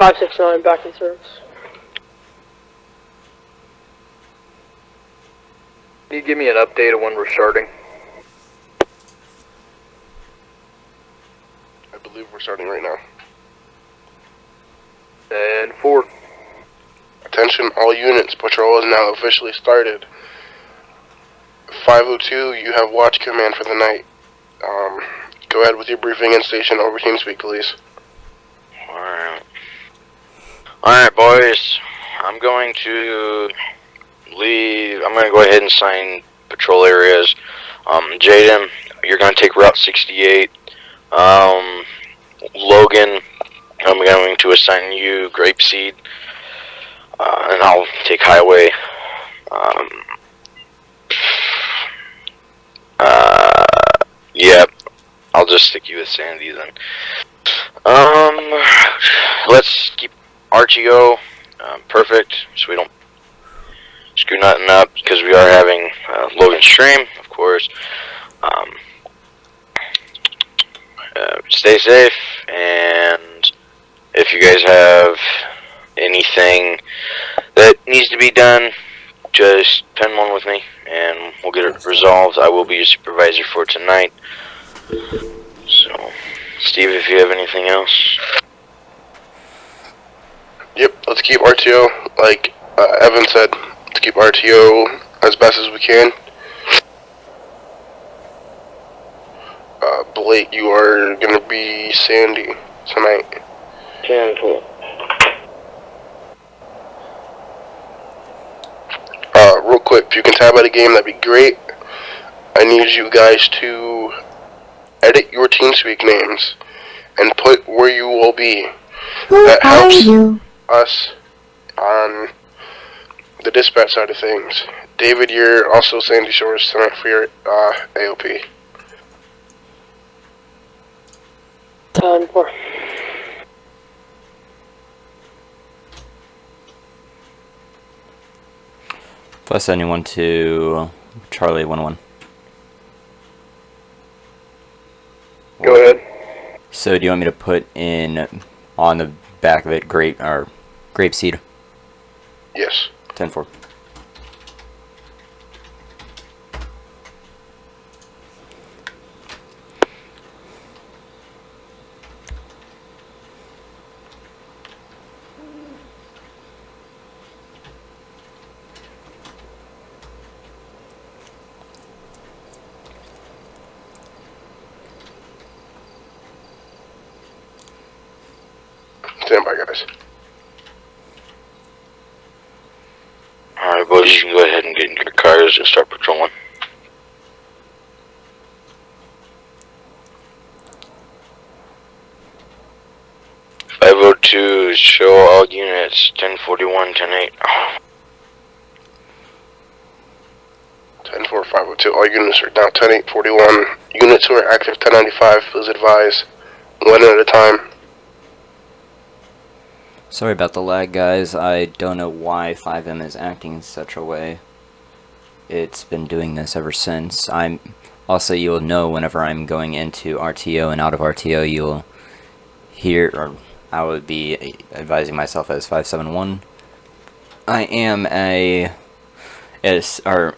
569 back in service. Can you give me an update of when we're starting? I believe we're starting right now. 10-4. Attention all units, patrol is now officially started. 502, you have watch command for the night. Go ahead with your briefing and station over TeamSpeak, please. Alright, boys. I'm going to leave. I'm going to go ahead and sign patrol areas. Jaden, you're going to take Route 68. Logan, I'm going to assign you Grapeseed. And I'll take Highway. Yeah, I'll just stick you with Sandy then. Let's keep RTO perfect, so we don't screw nothing up, because we are having Logan stream, of course. Stay safe, and if you guys have anything that needs to be done, just pen one with me, and we'll get it resolved. I will be your supervisor for tonight. So, Steve, if you have anything else. Yep, let's keep RTO, like Evan said, let's keep RTO as best as we can. Blake, you are going to be Sandy tonight. 10-4. Real quick, if you can tab out a game, that'd be great. I need you guys to edit your TeamSpeak names and put where you will be. That helps us on the dispatch side of things. David, you're also Sandy Shores tonight for your AOP. 10-4. Plus anyone to Charlie 1-1. Go ahead. So do you want me to put in on the back of it grapeseed? Yes. 10-4. Stand by, guys. Alright, boys, you can go ahead and get in your cars and start patrolling. "502, show all units, 1041, 10-8. 10-4, 502. All units are now 10-8-41. Units who are active 1095, please advise. One at a time. Sorry about the lag, guys. I don't know why FiveM is acting in such a way. It's been doing this ever since. Also, you'll know whenever I'm going into RTO and out of RTO, you'll hear, or I would be advising myself as 571. I am a HA,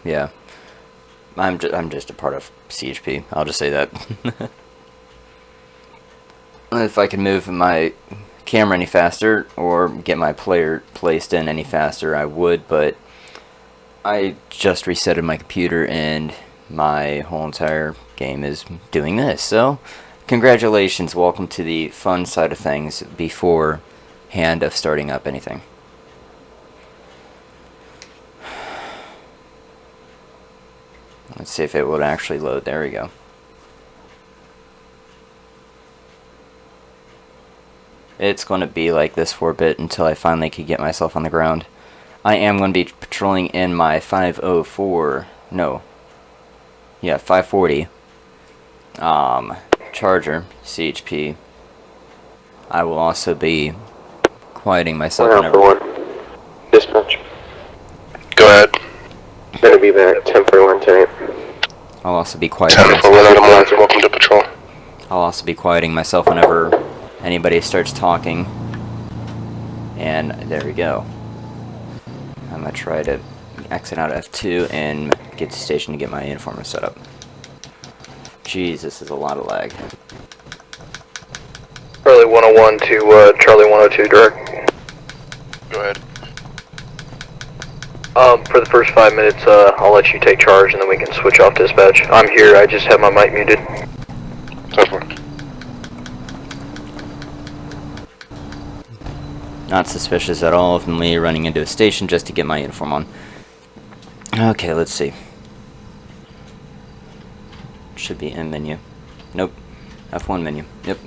yeah. I'm just a part of CHP. I'll just say that. If I could move my camera any faster or get my player placed in any faster, I would, but I just resetted my computer and my whole entire game is doing this. So, congratulations. Welcome to the fun side of things beforehand of starting up anything. Let's see if it would actually load. There we go. It's going to be like this for a bit until I finally can get myself on the ground. I am going to be patrolling in my 504, no, yeah, 540 Charger CHP. I will also be quieting myself whenever. Dispatch. Go ahead. Gonna be there at 10:41 tonight. I'll also be quieting 10-4, myself. welcome to patrol. I'll also be quieting myself whenever anybody starts talking. And there we go. I'm going to try to exit out F2 and get to station to get my uniform set up. Jeez, this is a lot of lag. Charlie 101 to Charlie 102 direct. Go ahead. For the first 5 minutes, I'll let you take charge and then we can switch off dispatch. I'm here, I just have my mic muted. 10-4. Not suspicious at all of me running into a station just to get my uniform on. Okay, let's see. Should be in menu. Nope. F1 menu. Yep.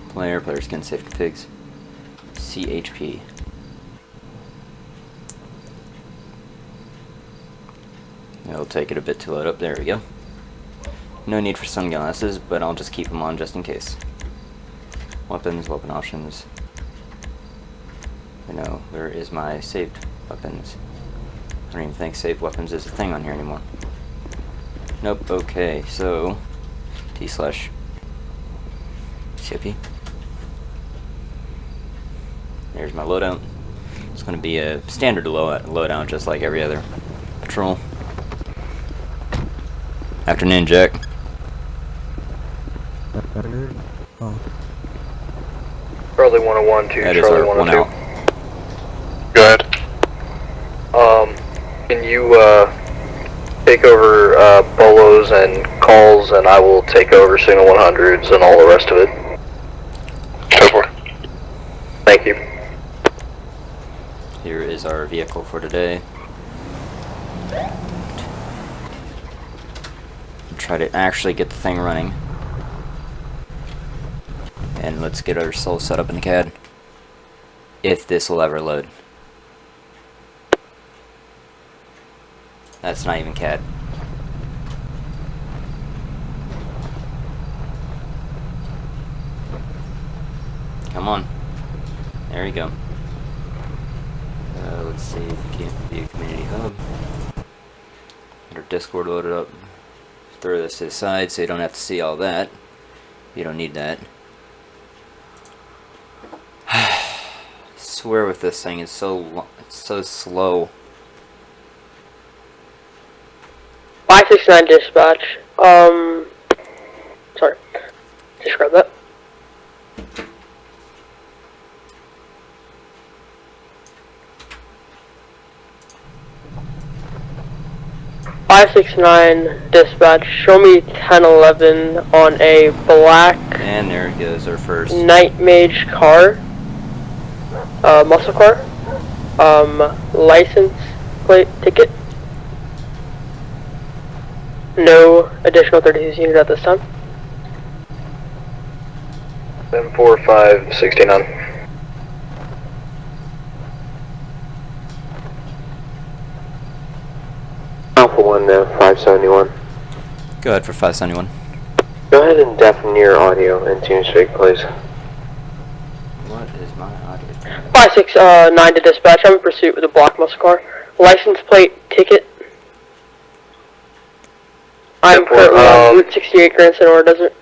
Player skin safe configs. SAHP. It'll take it a bit to load up. There we go. No need for sunglasses, but I'll just keep them on just in case. Weapons, weapon options. You know, where is my saved weapons? I don't even think saved weapons is a thing on here anymore. Nope, okay, so T/SAHP. There's my loadout. It's going to be a standard loadout, just like every other patrol. Afternoon, Jack. Afternoon. Oh. Charlie 101 to That is Charlie our one 102. out. Go ahead. Can you take over bolos and calls, and I will take over signal 100s and all the rest of it. 10-4. Thank you. Here is our vehicle for today. Try to actually get the thing running. And let's get our soul set up in the CAD. If this will ever load. That's not even CAD. Come on. There you go. Let's see if we can't view community hub. Get our Discord loaded up. Throw this to the side so you don't have to see all that. You don't need that. I swear with this thing, it's so slow. 569 dispatch. Sorry. Just grab that. (569) dispatch. Show me 1011 on a black And there it goes, our first. Night Mage car. Muscle car. License plate ticket. No additional 36 units at this time. 10-4-5-69. Alpha 1 to 571. Go ahead for 571. Go ahead and deafen your audio and TeamSpeak, please. What is my audio? 569 to dispatch. I'm in pursuit with a black muscle car. License plate ticket. I'm currently on Route 68, Grand Senora Desert.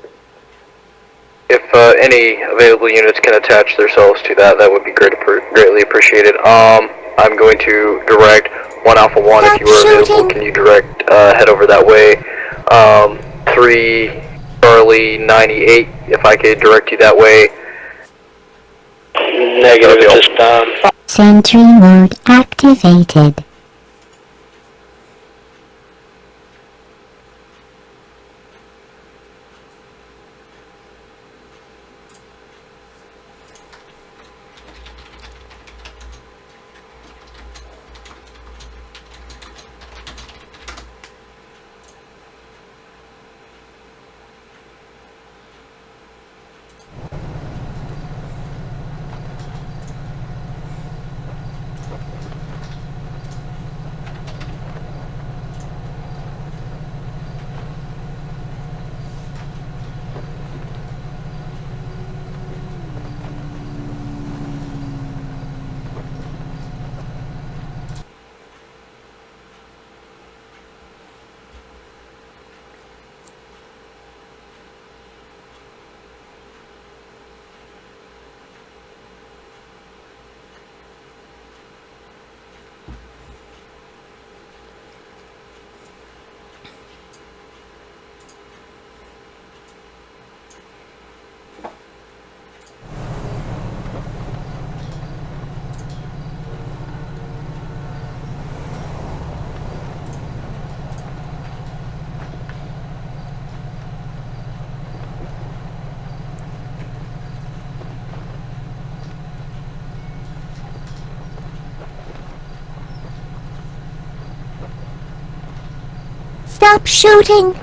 If any available units can attach themselves to that, that would be greatly appreciated. I'm going to direct 1 Alpha 1 if you are available. Can you direct head over that way? 3 Charlie 98 if I could direct you that way. Negative at this time. Sentry mode activated. shooting!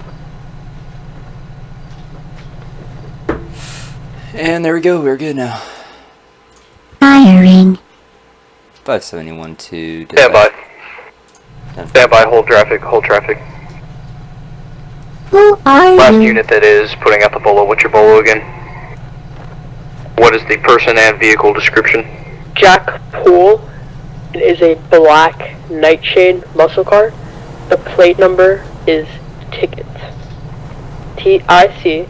And there we go, we're good now. Firing. 571 to... Stand by. Ten. Stand by, hold traffic, hold traffic. Who are Last you? unit that is putting out the bolo, what's your bolo again? What is the person and vehicle description? Jack Poole. It is a black Nightshade muscle car. The plate number is Ticket. T-I-C-K-E-T.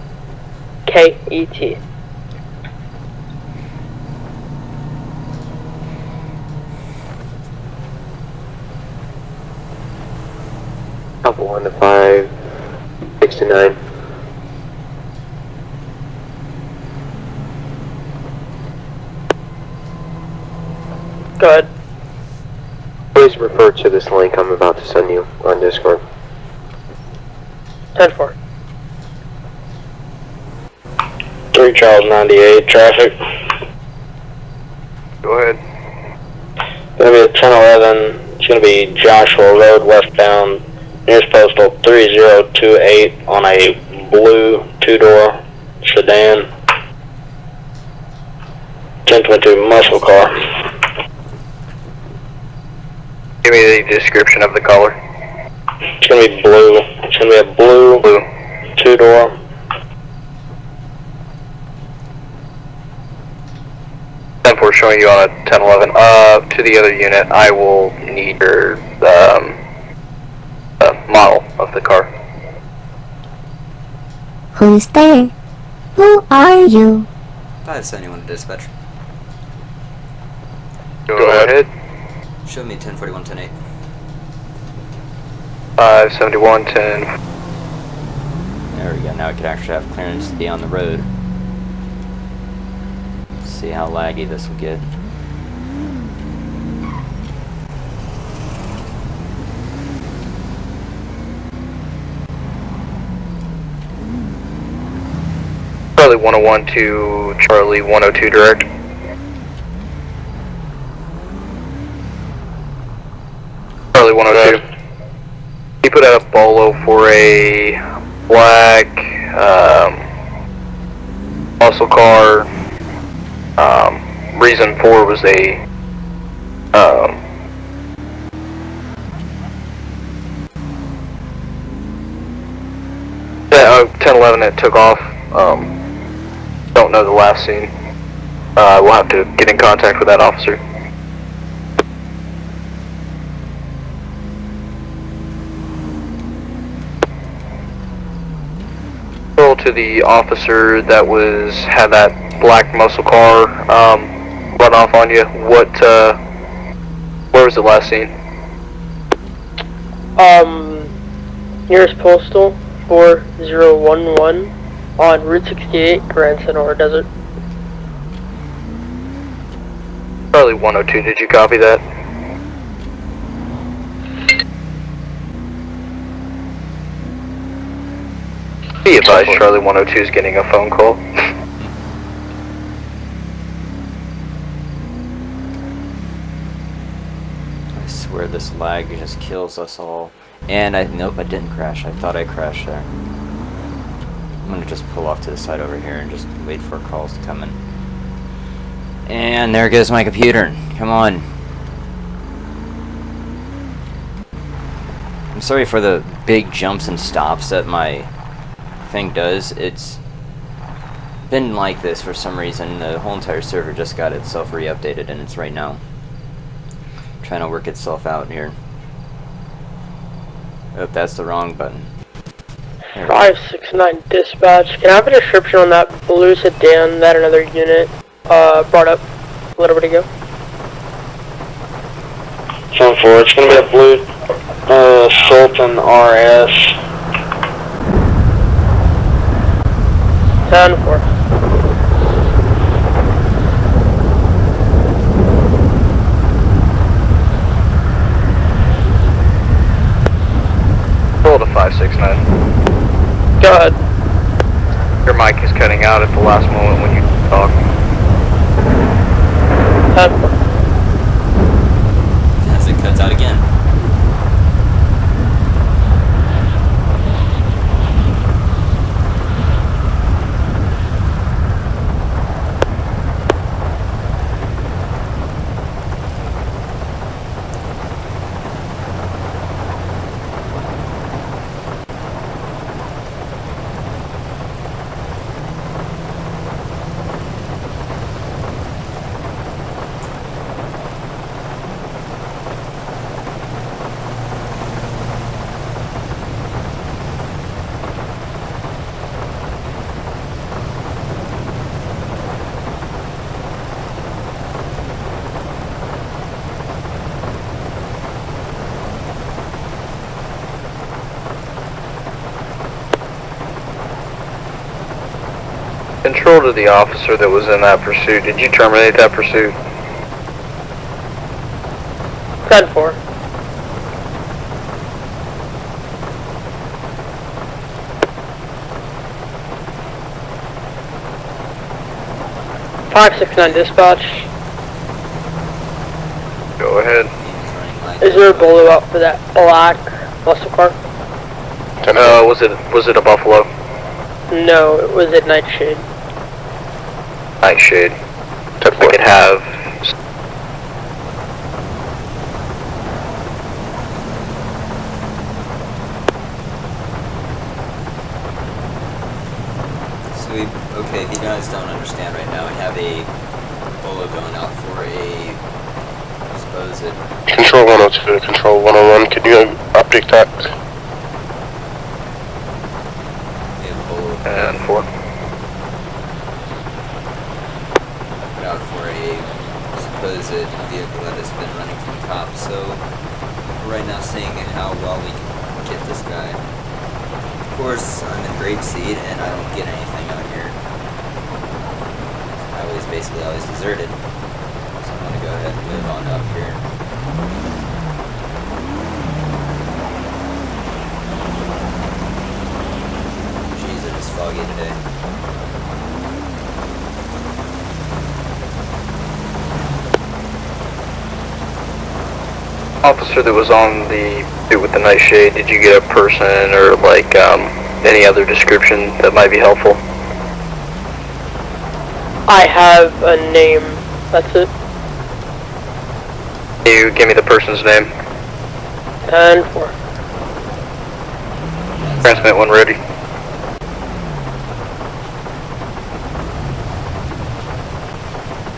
Alpha 1 to 569. Go ahead. Please refer to this link I'm about to send you on Discord. 10-4. 3 Charles 98, traffic. Go ahead. Gonna be a 1011. It's gonna be Joshua Road westbound, nearest postal 3028 on a blue 2-door sedan. 1022 muscle car. Give me the description of the color. It's gonna be blue. It's gonna be a blue 2-door. We're showing you on a 1011. To the other unit, I will need your model of the car. Who's there? Who are you? 571 to dispatch. Go ahead. Show me 1041, 108. 571, 10. There we go, now we can actually have clearance to be on the road. See how laggy this will get. Charlie 101 to Charlie 102 direct. Charlie 102. He put out a bolo for a black muscle car. Reason for was a yeah, 1011 it took off. Don't know the last scene. We'll have to get in contact with that officer. To the officer that had that black muscle car run off on you. Where was it last seen? Nearest postal 4011 on Route 68, Grand Senora Desert. Charlie 102, did you copy that? Be advised, Charlie 102 is getting a phone call. I swear this lag just kills us all. And nope, I didn't crash. I thought I crashed there. I'm gonna just pull off to the side over here and just wait for calls to come in. And there goes my computer. Come on. I'm sorry for the big jumps and stops that my thing does. It's been like this for some reason. The whole entire server just got itself re-updated, and it's right now trying to work itself out here. Oh, that's the wrong button. 569 dispatch. Can I have a description on that blue sedan that another unit brought up a little bit ago? 10-4. It's gonna be a blue Sultan RS. 10-4. Roll to 569. Go ahead. Your mic is cutting out at the last moment when you talk. 10-4. As it cuts out again. Control to the officer that was in that pursuit. Did you terminate that pursuit? 10-4. (569) dispatch. Go ahead. Is there a bolo out for that black muscle car? Was it a Buffalo? No, it was at Nightshade. Nightshade. I could have. So okay, if you guys don't understand right now, I have a bolo going out for a supposed Control 102 to Control 101, can you update that? bolo And 4. out for a supposed vehicle that has been running from cops. So we're right now seeing how well we can get this guy. Of course, I'm in Grapeseed and I don't get anything out here. I was basically always deserted. So I'm gonna go ahead and move on up here. Jeez, it is foggy today. Officer that was on the suit with the Nightshade, did you get a person or like any other description that might be helpful? I have a name. That's it. Can you give me the person's name? 10-4. Transmit when ready.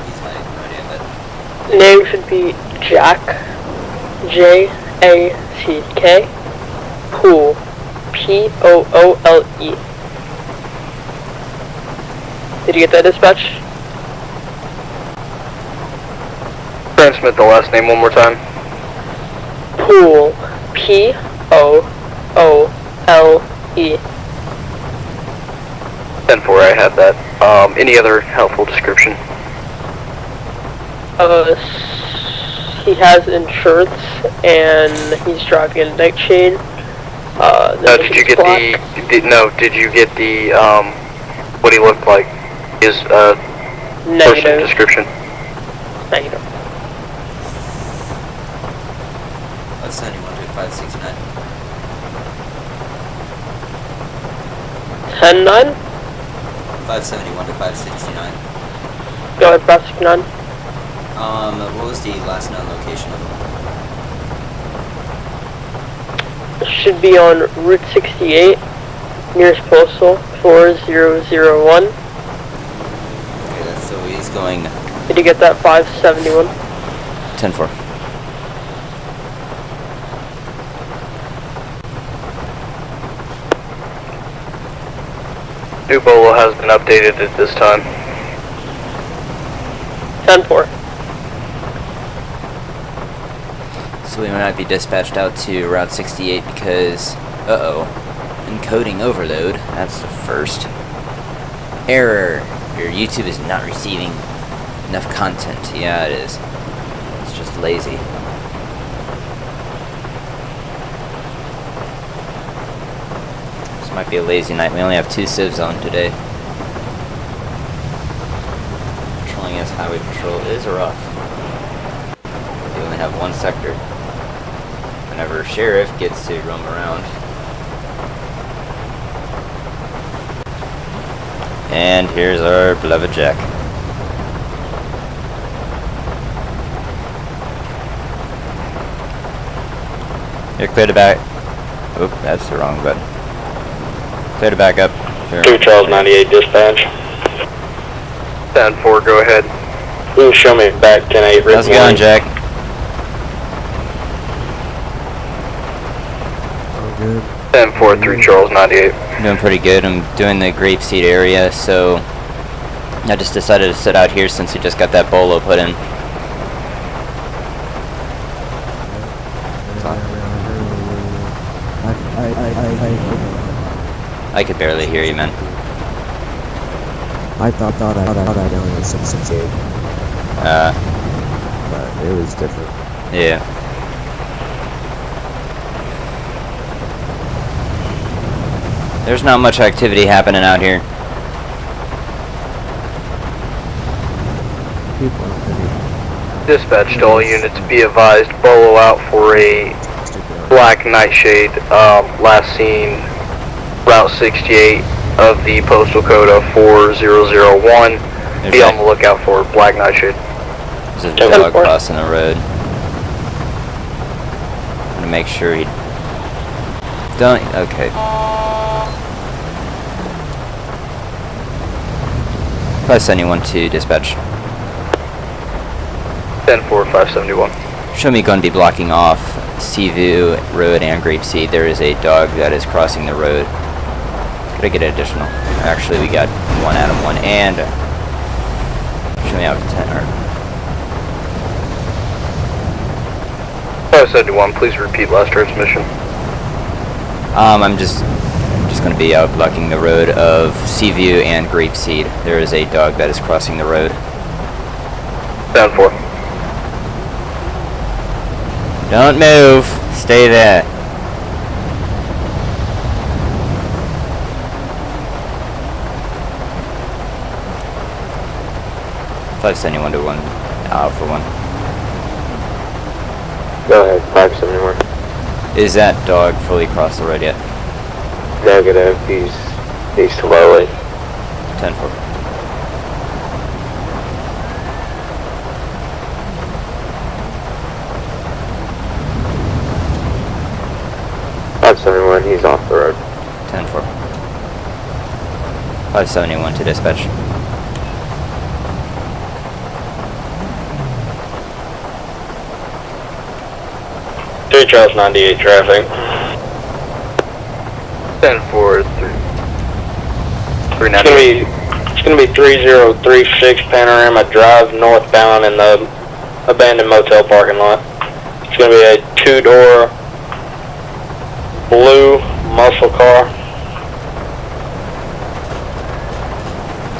He's not even ready of it. Name should be Jack. J-A-C-K. Poole. P-O-O-L-E. Did you get that, dispatch? Transmit the last name one more time. Poole. P-O-O-L-E. 10-4, I have that. Any other helpful description? He has insurance and he's driving a Nightshade. Did you get did you get the, what he looked like? His, person Negative. description? Negative. Let's send you 12569. 10-9? 571 to 569. Go ahead, 569. What was the last known location of them? It should be on Route 68, nearest postal 4001. Okay, so he's going Did you get that, 571? 10-4. New Bolo has been updated at this time. 10-4. So we might be dispatched out to Route 68 because, encoding overload. That's the first. Error. Your YouTube is not receiving enough content. Yeah, it is. It's just lazy. This might be a lazy night. We only have 2 civs on today. Patrolling as highway patrol is rough. We only have 1 sector. Whenever sheriff gets to roam around. And here's our beloved Jack. You're clear to back. Oop, that's the wrong button. Clear to back up. Sure. 2 Charles 98 dispatch. 10-4, go ahead. You can show me back 10-8. How's it going, Jack? Good. 10-4, 3 Charles 98. Doing pretty good. I'm doing the grapeseed area, so I just decided to sit out here since we just got that bolo put in. I I could barely hear you, man. I thought I only 668, but it was different. Yeah. There's not much activity happening out here. People aren't really Dispatch to all units, be advised, bolo out for a stupid. black nightshade, last seen Route 68 of the postal code of 4001. Be on the lookout for black nightshade. There's a dog crossing the road. I'm gonna make sure he don't. Okay. 571 to dispatch. 10-4-571. Show me going to be blocking off Seaview Road and Grapeseed. There is a dog that is crossing the road. Could I get an additional? Actually, we got one Adam, one and. Show me out 10 or 571, please repeat last transmission. I'm just going to be out blocking the road of Seaview and Grapeseed. There is a dog that is crossing the road. 10-4. Don't move. Stay there. $571 to 1 Alpha 1. Go ahead, 571. Is that dog fully crossed the road yet? Negative, he's slowly. 10-4. He's off the road. 10-4. 571 to dispatch. Three Charles 98 traffic. 10-4, 390. It's gonna be 3036 Panorama Drive northbound in the abandoned motel parking lot. It's gonna be a two-door blue muscle car.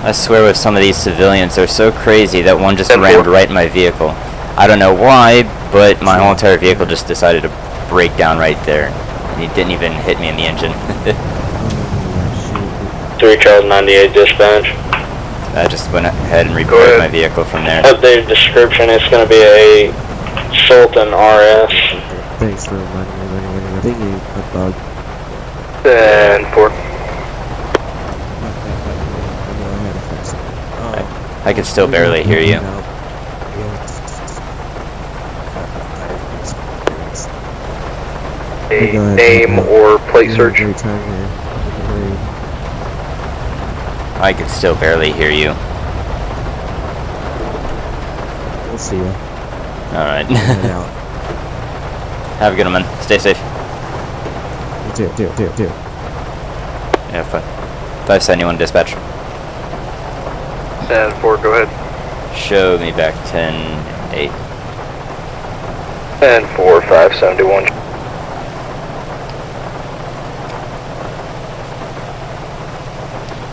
I swear with some of these civilians, they're so crazy that one just rammed right in my vehicle. I don't know why, but my whole entire vehicle just decided to break down right there. And he didn't even hit me in the engine. 3 Charles 98 dispatch. I just went ahead and reported my vehicle from there. Updated description, it's gonna be a Sultan RS. Thanks for reminding me. I think you a bug. 10-4. I can still barely hear you. A name or plate search. I can still barely hear you. We'll see you. Alright. Have a good one, man. Stay safe. You too. Yeah, 571 dispatch. 10-4, go ahead. Show me back 10-8. 10-4, 571.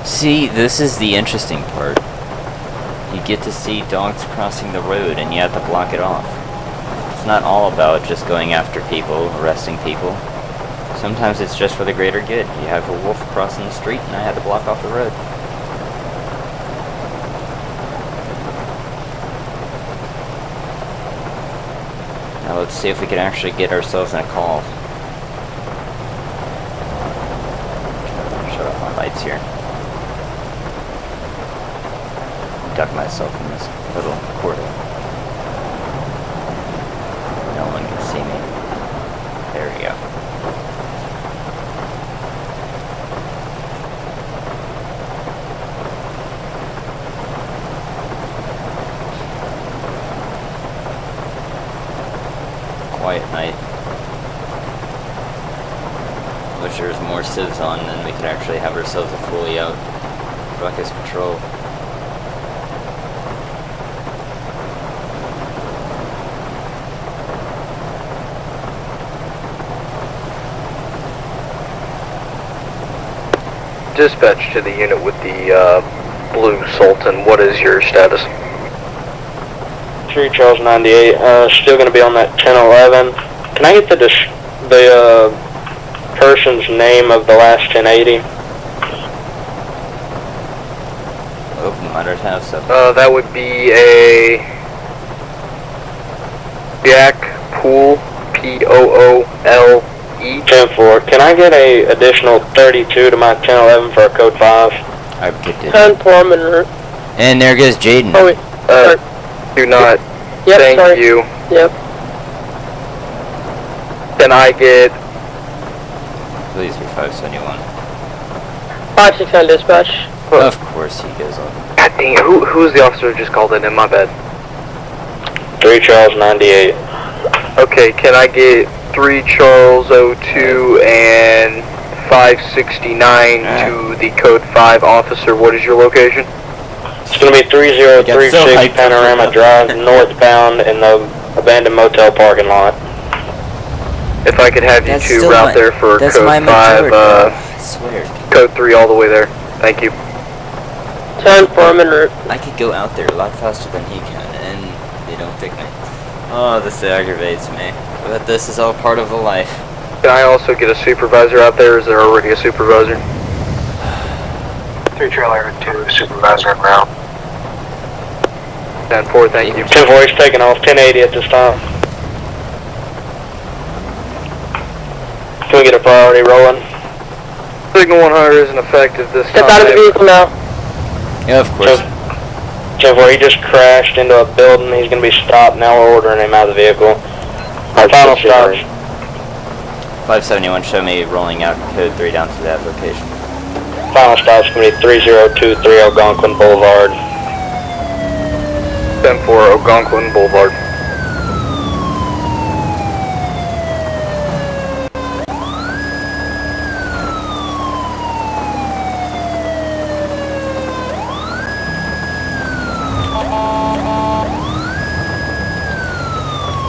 See, this is the interesting part. You get to see dogs crossing the road and you have to block it off. It's not all about just going after people, arresting people. Sometimes it's just for the greater good. You have a wolf crossing the street and I had to block off the road. Now let's see if we can actually get ourselves in a call. Shut off my lights here. Duck myself in this little portal. No one can see me. There we go. Quiet night. Wish there was more civs on, then we could actually have ourselves a fully out ruckus patrol. Dispatch to the unit with the Blue Sultan. What is your status? 3 Charles 98. Still going to be on that 1011. Can I get the person's name of the last 1080? Open letters have stuff. That would be a Jack Poole, Poole. 10-4. Can I get a additional 32 to my 1011 for a code 5? I kicked it. 10-4, I'm en route. And there goes Jaden. Oh wait, sorry. Do not. Yep, Thank sorry. you. Yep. Can I get Please be 571. 569 dispatch. Of course he goes on. God dang it, who's the officer who just called in? My bad. 3 Charles 98. Okay, can I get 3 Charles 02 and 569 to the code 5 officer? What is your location? It's going to be 3036 Panorama Drive, northbound in the abandoned motel parking lot. If I could have you That's two still route my- there for that's code my 5, majority. I swear. code 3 all the way there. Thank you. 10-4, I'm en route. I could go out there a lot faster than he can, and they don't pick me. Oh, this aggravates me. But this is all part of the life. Can I also get a supervisor out there? Is there already a supervisor? 3 trailer 2 supervisor en route. 10-4, thank you. 10-4, he's taking off 1080 at this time. Can we get a priority rolling? Signal 100 isn't effective this Step time. out of the vehicle now. Yeah, of course. 10-4, he just crashed into a building. He's going to be stopped. Now we're ordering him out of the vehicle. Final stops. 571, show me rolling out code 3 down to that location. Final stop's going to be 3023 Algonquin Boulevard. 10-4, Algonquin Boulevard.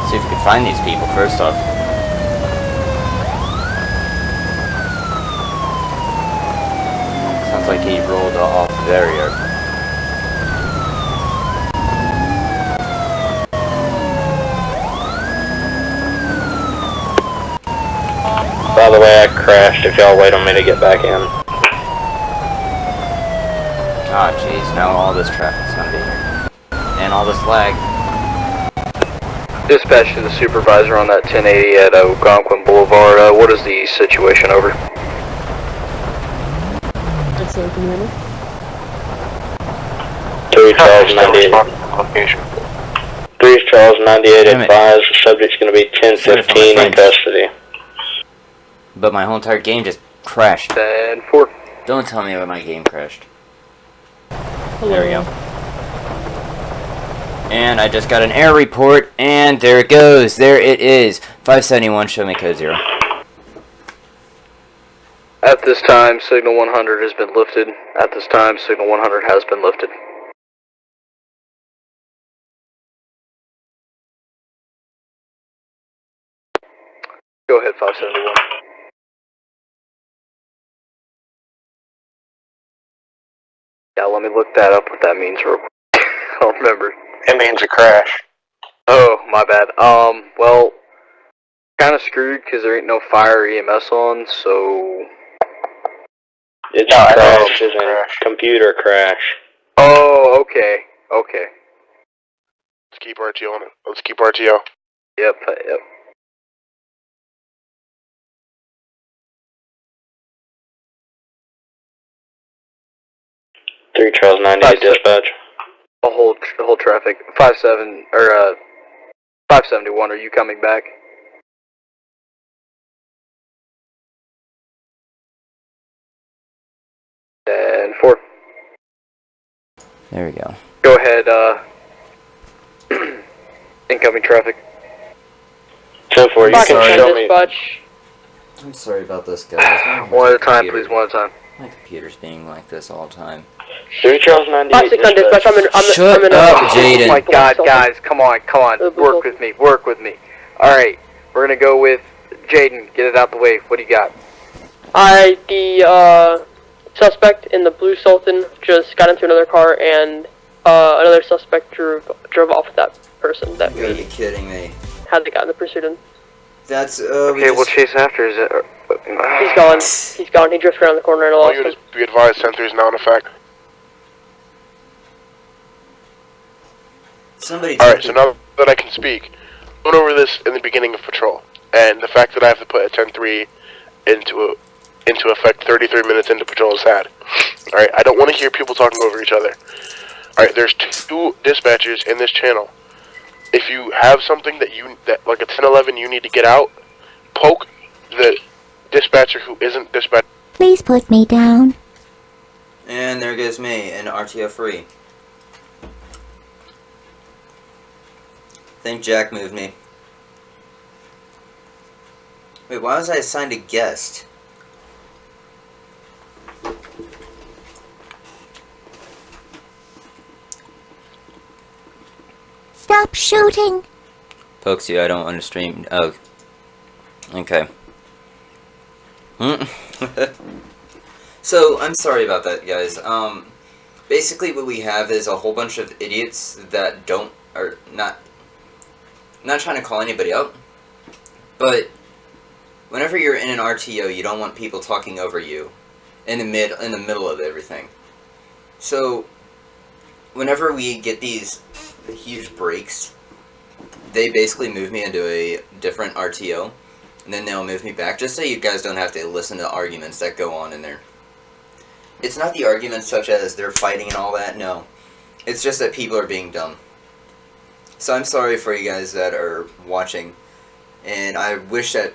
See if we can find these people first off. Sounds like he rolled off the barrier. By the way, I crashed if y'all wait on me to get back in. Ah, jeez, now all this traffic's gonna be here. And all this lag. Dispatch to the supervisor on that 1080 at Algonquin Boulevard. What is the situation? Over. 3 Charles 98. Location. 3 Charles 98 Damn it. advised. The subject's going to be 1015 in custody. But my whole entire game just crashed. 10-4. Don't tell me why my game crashed. There we go. And I just got an error report, and there it goes. There it is. 571, show me code 0. At this time, signal 100 has been lifted. At this time, signal 100 has been lifted. Go ahead, 571. Yeah, let me look that up, what that means real quick. I don't remember. It means a crash. Oh, my bad. Well, kind of screwed because there ain't no fire or EMS on, so... It's No, I know, crash, it's as in crash. computer crash. Oh, okay. Okay. Let's keep RTO on it. Let's keep RTO. Yep. 3 Charles 98 dispatch. Hold traffic. 571, are you coming back? And 4. There we go. Go ahead, incoming traffic. 10-4, you can show me. Dispatch. I'm sorry about this, guys. One at a time, please, one at a time. My computer's being like this all the time. 3 Charles 98 569 dispatch. Shut I'm in up, Jaden. Oh my god, guys, come on. Work with me. Alright, we're gonna go with Jaden. Get it out the way. What do you got? The suspect in the blue Sultan just got into another car, and another suspect drove off with that person that You gotta we be kidding me. had to get in the pursuit in. That's, Okay, we'll chase after. Is it? He's gone. He's gone. He drifted around the corner and I All lost him. units be advised, sensor is now in effect. Somebody Alright, so now that I can speak, I went over this in the beginning of patrol, and the fact that I have to put a 10-3 into effect 33 minutes into patrol is sad. Alright, I don't want to hear people talking over each other. Alright, there's 2 dispatchers in this channel. If you have something that like a 10-11 you need to get out, poke the dispatcher who isn't dispatching. Please put me down. And there goes me, an RTO free. I think Jack moved me. Wait, why was I assigned a guest? Stop shooting. Pokesy, I don't want to stream. Oh. Okay. So, I'm sorry about that, guys. Basically what we have is a whole bunch of idiots that are not trying to call anybody out, but whenever you're in an RTO, you don't want people talking over you in the middle of everything. So, whenever we get these huge breaks, they basically move me into a different RTO, and then they'll move me back, just so you guys don't have to listen to arguments that go on in there. It's not the arguments such as they're fighting and all that, no. It's just that people are being dumb. So I'm sorry for you guys that are watching, and I wish that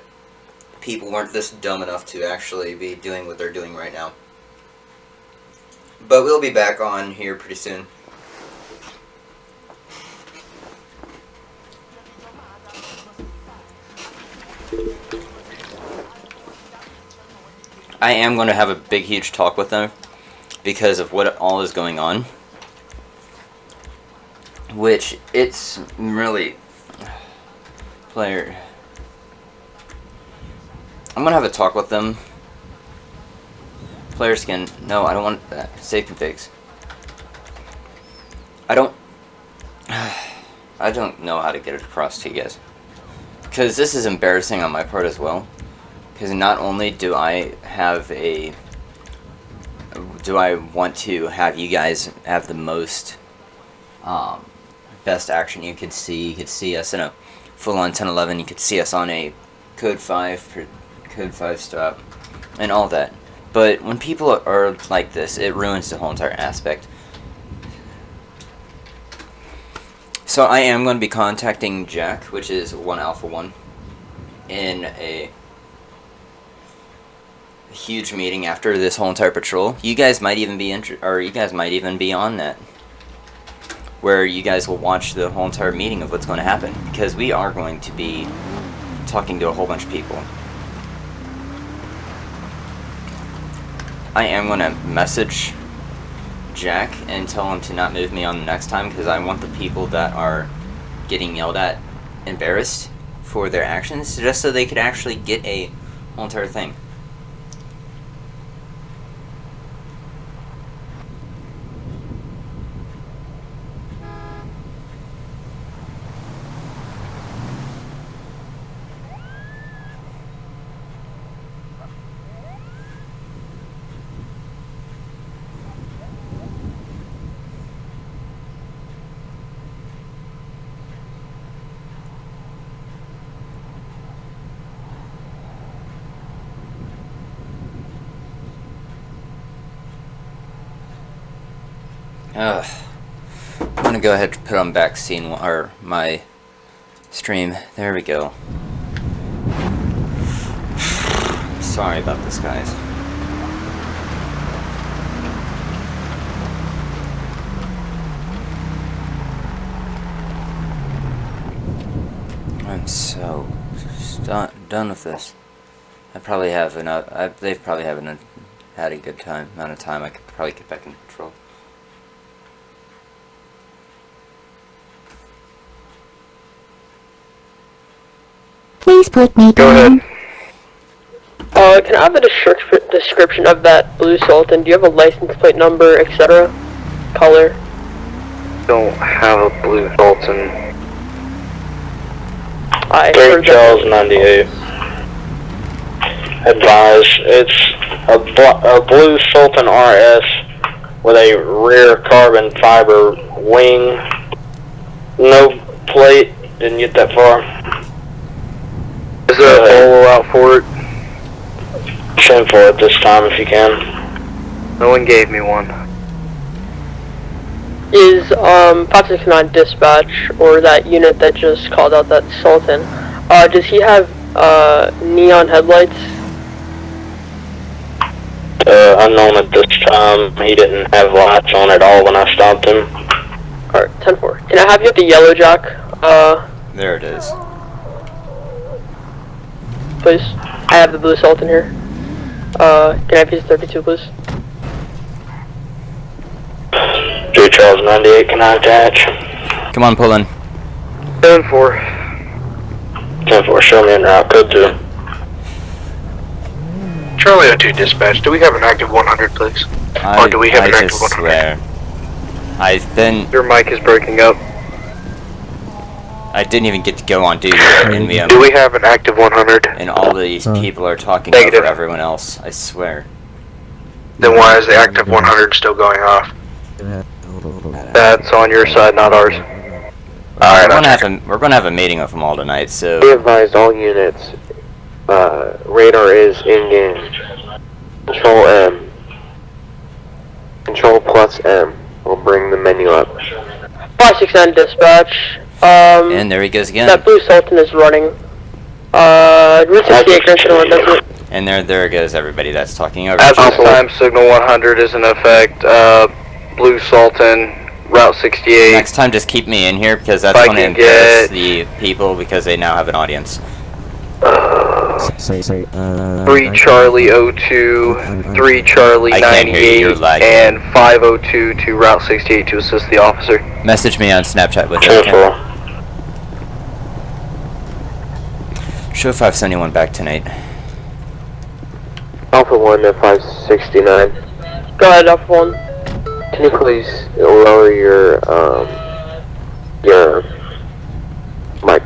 people weren't this dumb enough to actually be doing what they're doing right now. But we'll be back on here pretty soon. I am going to have a big, huge talk with them because of what all is going on. Which, it's really... I'm going to have a talk with them. Player skin. No, I don't want that. Save configs. I don't know how to get it across to you guys. Because this is embarrassing on my part as well. Because not only do I want to have you guys have the most best action you could see. You could see us in a full-on 10-11. You could see us on a code 5 stop and all that. But when people are like this, it ruins the whole entire aspect. So I am going to be contacting Jack, which is 1 Alpha 1, in a huge meeting after this whole entire patrol. You guys might even be on that, where you guys will watch the whole entire meeting of what's going to happen, because we are going to be talking to a whole bunch of people. I am going to message Jack and tell him to not move me on the next time, because I want the people that are getting yelled at embarrassed for their actions, just so they could actually get a whole entire thing. I'm gonna go ahead and put on back scene or my stream. There we go. Sorry about this, guys. I'm so done with this. I probably have enough. They've probably haven't had a good amount of time. I could probably get back in control. Please put me down. Go ahead. can I have a description of that blue Sultan? Do you have a license plate number, etc.? Color? Don't have a blue Sultan. I 3 Charles 98. Advise, it's a blue Sultan RS with a rear carbon fiber wing. No plate, didn't get that far. Is there a bolo out for it? Send for it this time if you can. No one gave me one. Is 569 dispatch, or that unit that just called out that Sultan, does he have neon headlights? Unknown at this time. He didn't have lights on at all when I stopped him. Alright, 10-4. Can I have you at the yellow jack? There it is. Please. I have the blue Sultan here. Can I have his 32, please? 3 Charles 98, can I attach? Come on, pull in. 10-4. 10-4, show me en route, code 2. Charlie 02 dispatch, do we have an active 100, please? Or do we have an active 100? Swear. Your mic is breaking up. I didn't even get to go on duty yet, and Do we have an active 100? and all these people are talking Negative. over everyone else. I swear. Then why is the active 100 still going off? That's on your side, not ours. We're gonna have a meeting with them all tonight, so Be advised, all units, radar is in-game. Control M. Control plus M will bring the menu up. 569 dispatch. and there he goes again. That blue Sultan is running. Route 68 Grayson 1, doesn't it? And there goes everybody that's talking over. At each this other. time, signal 100 is in effect. Blue Sultan, Route 68. Next time, just keep me in here because that's If I going to can embarrass get- the people because they now have an audience. 3 Charlie 02, 3 Charlie I can't hear you, you're 98, lagging. and 502 to Route 68 to assist the officer. Message me on Snapchat with it. 10-4. Okay? Show 571 back tonight. Alpha 1 at 569. Go ahead, Alpha 1. Can you please lower your mic,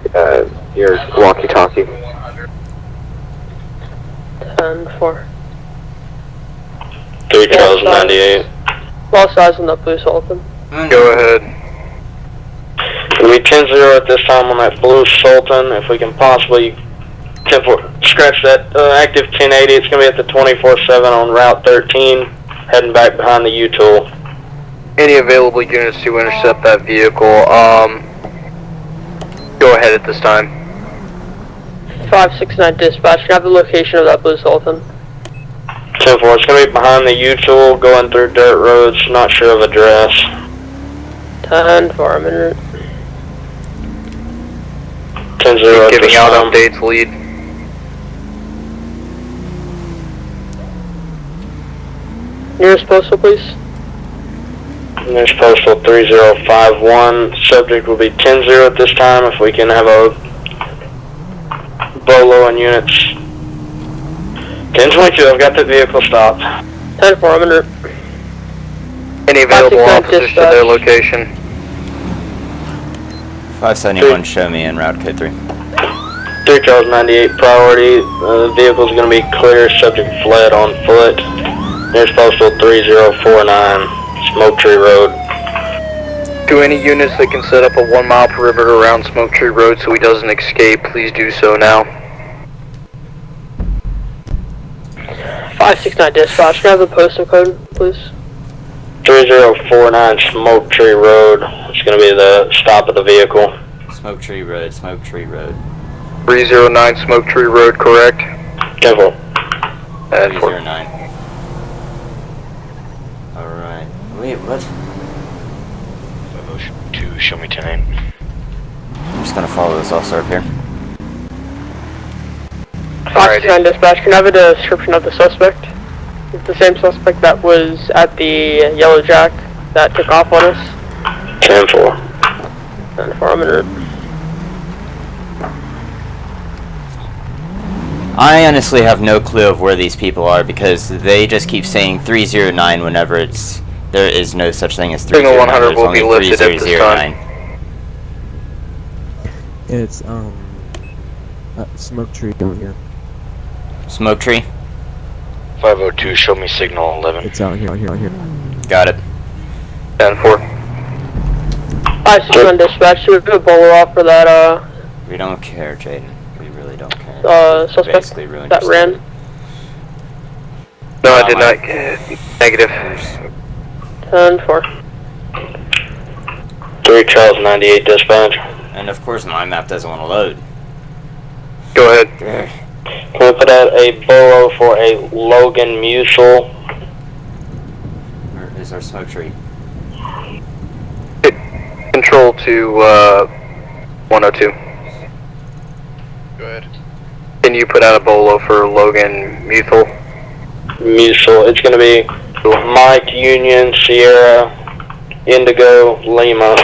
your walkie-talkie? 10-4. 3 Charles 98. Lost eyes on that blue Sultan. Go ahead. It'll be 10-0 at this time on that blue Sultan. If we can possibly scratch that active 1080, it's going to be at the 24/7 on Route 13, heading back behind the U-Tool. Any available units to intercept that vehicle, go ahead at this time. 569 dispatch. Can I have the location of that blue Sultan? 10-4, it's going to be behind the U-Tool, going through dirt roads, not sure of address. 10-4, I'm en route. 10-0 at Giving this out time. updates, lead. Nearest postal, please. There's postal 3051. Subject will be 10-0 at this time. If we can have a bolo and units. 1022, I've got the vehicle stopped. 10-4, I'm en route. Any available 569 officers to their dispatch. location? 571, show me in route code 3. 3 Charles 98 priority. The vehicle's going to be clear. Subject fled on foot. Nearest postal 3049, Smoke Tree Road. To any units that can set up a 1 mile perimeter around Smoke Tree Road so he doesn't escape, please do so now. 569 dispatch. Can I have the postal code, please? 3049 Smoke Tree Road. It's going to be the stop of the vehicle. Smoke Tree Road, Smoke Tree Road. 309 Smoke Tree Road, correct? 10-4. And 309. Alright. Wait, what? 502, show me 10-8. I'm just gonna follow this officer up here. 569 dispatch. Can I have a description of the suspect? It's the same suspect that was at the Yellow Jack that took off on us. 10-4. 10-4, I'm en route. I honestly have no clue of where these people are because they just keep saying 309 whenever there is no such thing as 309. Signal 100 There's will only be lifted at this 3009. It's smoke tree down here. Smoke tree? 502, show me signal 11. It's out here. Got it. 10-4. 561 dispatch, should we do a bowler off for that, We don't care, Jaden. We really don't care. suspect Basically ruined that your ran? sleep. No, I did not. Negative. 10-4. 3 Charles 98 dispatch. And of course my map doesn't want to load. Go ahead. There. Can we put out a bolo for a Logan Mutual? Where is our smoke tree? Control to 102. Go ahead. Can you put out a bolo for Logan Mutual? Mutual. It's going to be Mike Union Sierra Indigo Lima.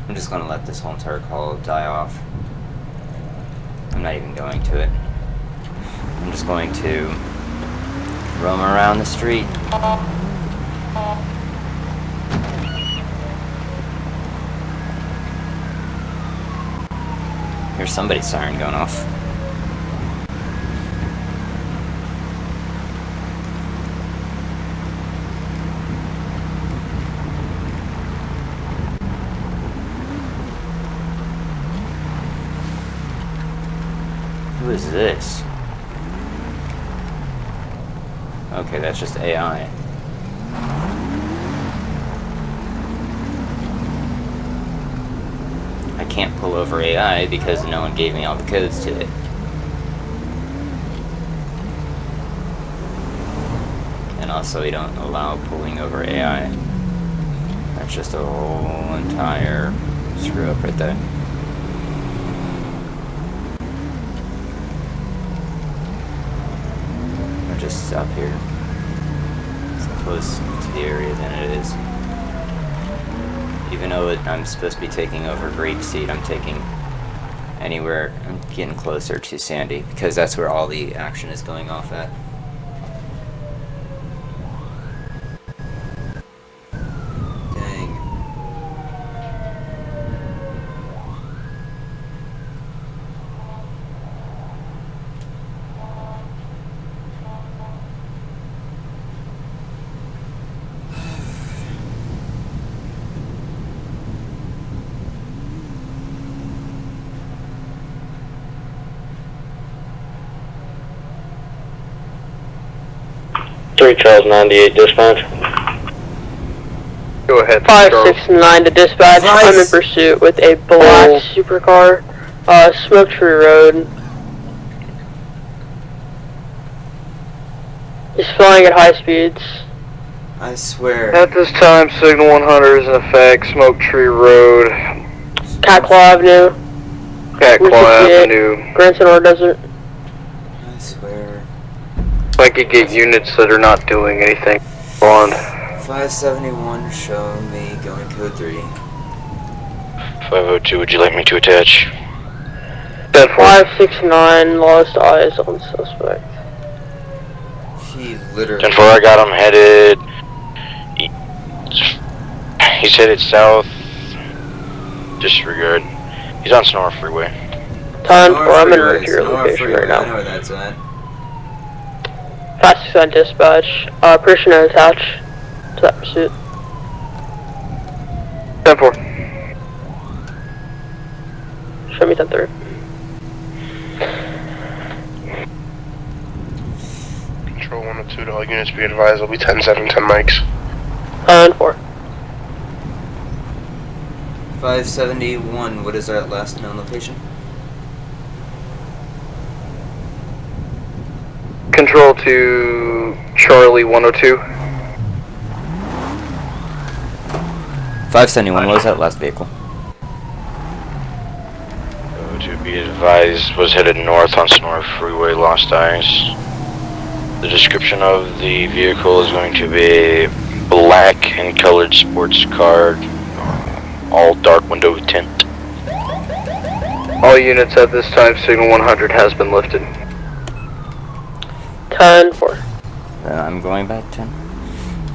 I'm just gonna let this whole entire call die off. I'm not even going to it. I'm just going to roam around the street. Here's somebody's siren going off. Who is this? Okay, that's just AI. I can't pull over AI because no one gave me all the codes to it. And also we don't allow pulling over AI. That's just a whole entire screw up right there. I'll just stop here. It's close to the area than it is. Even though I'm supposed to be taking over Grapeseed, I'm taking anywhere. I'm getting closer to Sandy because that's where all the action is going off at. Dang. Charles 98 dispatch. Go ahead. 569 to dispatch. Nice. I'm in pursuit with a black supercar. Smoke Tree Road. He's flying at high speeds. I swear. At this time, signal 100 is in effect. Smoke Tree Road, Catclaw Avenue. Catclaw 368, Avenue. Grand Senora Desert. I swear. If I could get units that are not doing anything. On. 571, show me going code 3. 502, would you like me to attach? 10-4. 569, lost eyes on suspect. He literally. 10-4, I got him headed. He's headed south. Disregard. He's on Sonora Freeway. 10-4, I'm in route to your location right I know now. where that's at. 569 dispatch. Prisoner attached to that pursuit. 10-4. Show me 10-3. Control 102 to all units be advised, it'll be 10-7, 10 mics. 10-4. 571, what is our last known location? Control to Charlie 102. 571, what was that last vehicle? To be advised, was headed north on Sonora Freeway, lost eyes. The description of the vehicle is going to be black and colored sports car, all dark window tint. All units at this time, signal 100 has been lifted. 10-4. Then I'm going back 10.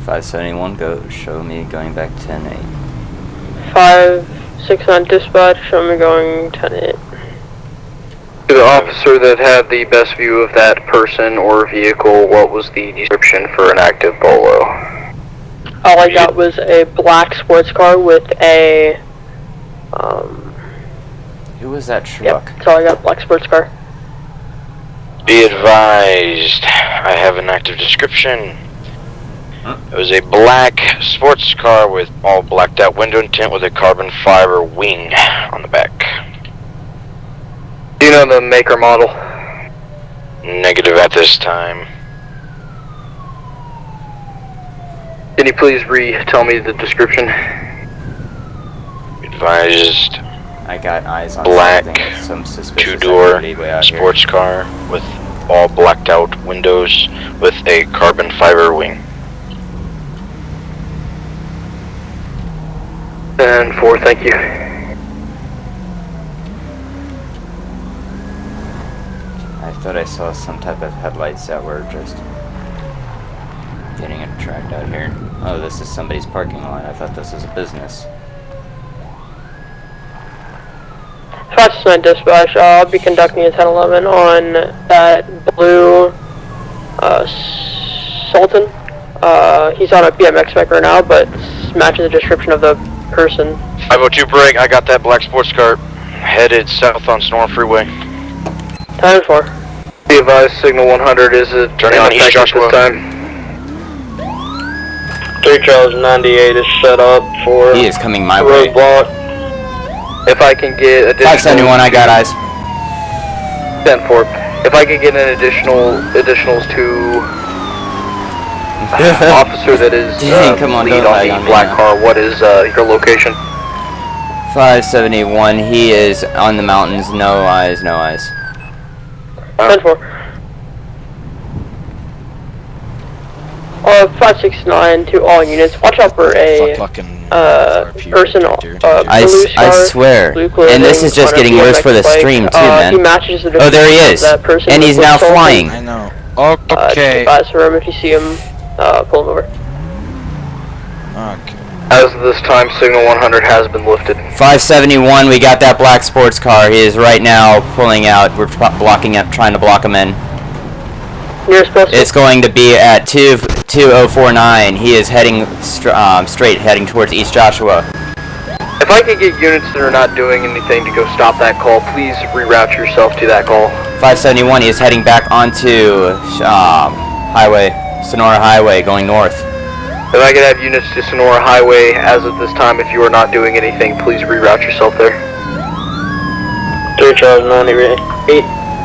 571, go. Show me going back 10-8. 569 dispatch, show me going 10-8. To the officer that had the best view of that person or vehicle, what was the description for an active bolo? All I got was a black sports car with a, Who was that truck? Yep, that's all I got, black sports car. Be advised, I have an active description. It was a black sports car with all blacked out window tint with a carbon fiber wing on the back. Do you know the make or model? Negative at this time. Can you please tell me the description? Be advised, I got eyes on black something with some suspicious two-door activity way out here. sports car with all blacked out windows with a carbon fiber wing. 10-4, thank you. I thought I saw some type of headlights that were just getting it tracked out here. Oh, this is somebody's parking lot. I thought this was a business. 569 dispatch, I'll be conducting a 1011 on that blue Sultan. He's on a BMX bike right now, but matches the description of the person. 502 break, I got that black sports car headed south on Sonora Freeway. 10-4. Be advised, signal 100 is Turning on East Joshua. this time. 3 Charles 98 is set up for He is coming my way. roadblock. If I can get additional... 571, I got eyes. 10-4. If I could get an additionals to officer that is Dang, come on, lead don't on lag the on me black now. car, what is your location? 571, he is on the mountains. No eyes, no eyes. 10-4. 569 to all units. Watch out for a person. I swear. And this is just getting worse for the stream too, man. He matches the Oh, there he is. that person And he's with now Sultan. flying. I know. Okay. Advise for him if you see him, pull him over. Okay. As of this time, signal 100 has been lifted. 571, we got that black sports car. He is right now pulling out. We're blocking it, trying to block him in. Nearest postal. It's going to be at 2049. He is heading straight, heading towards East Joshua. If I could get units that are not doing anything to go stop that call, please reroute yourself to that call. 571, he is heading back onto Sonora Highway, going north. If I could have units to Sonora Highway as of this time, if you are not doing anything, please reroute yourself there. 3 Charles 98.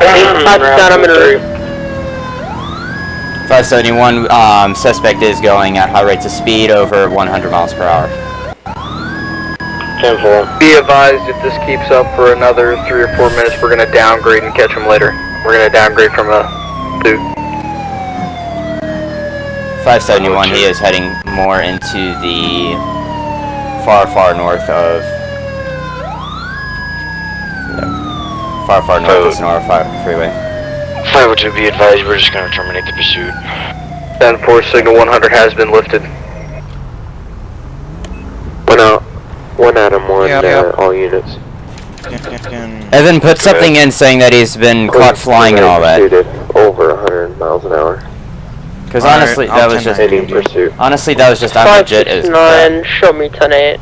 I'm in a route. 571, suspect is going at high rates of speed over 100 miles per hour. 10-4. Be advised, if this keeps up for another 3 or 4 minutes, we're going to downgrade and catch him later. We're going to downgrade from a suit. 571, he is heading more into the far north of... Far north of Sonora Freeway. 502, be advised, we're just going to terminate the pursuit. 10-4, signal 100 has been lifted. 1 Adam 1, Yeah. all units. Evan, put something in saying that he's been caught flying and all that. Pursued at over 100 miles an hour. Because Alright, honestly, I'll that was just... Heading pursuit. Honestly, that was just I'm legit as... 569, show me 10-8.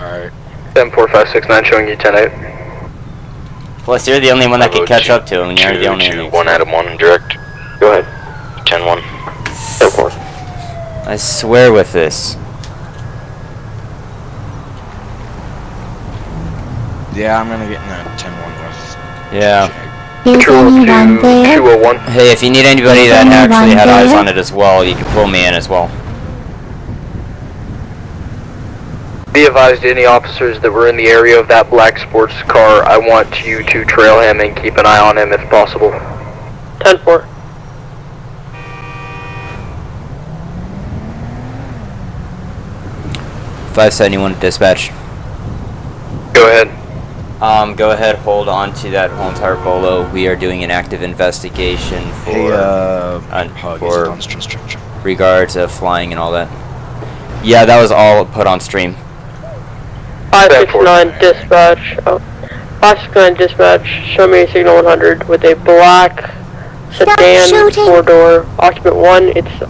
Alright. 10-4-5-6-9, showing you 10-8. Plus, you're the only one that can catch up to him, and you're the only one. 1 Adam 1, direct. Go ahead. 10-1. 10-4. I swear with this. Yeah, I'm gonna get in that 10-1 with. Yeah. Is Control anyone to there? 201. Hey, if you need anybody that actually had eyes on it as well, you can pull me in as well. Be advised, any officers that were in the area of that black sports car, I want you to trail him and keep an eye on him if possible. 10-4. 571 dispatch. Go ahead. Go ahead, hold on to that whole entire bolo. We are doing an active investigation for regards of flying and all that. Yeah, that was all put on stream. 569 dispatch. Oh, 569 dispatch. Show me signal 100 with a black sedan 4-door. Occupant 1. It's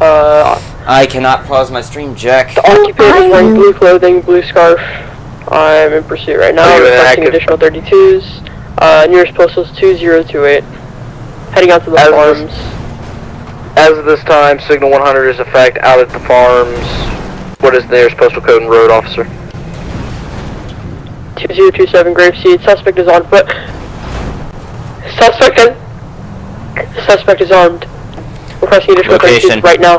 I cannot pause my stream, Jack. The occupant is wearing blue clothing, blue scarf. I'm in pursuit right now. Requesting additional 32s. Nearest postal is 2028. Heading out to the farms. As of this time, signal 100 is in fact out at the farms. What is the nearest postal code and road, officer? 2027 Grapeseed. Suspect is on foot. Suspect is armed. Requesting additional 32s right now.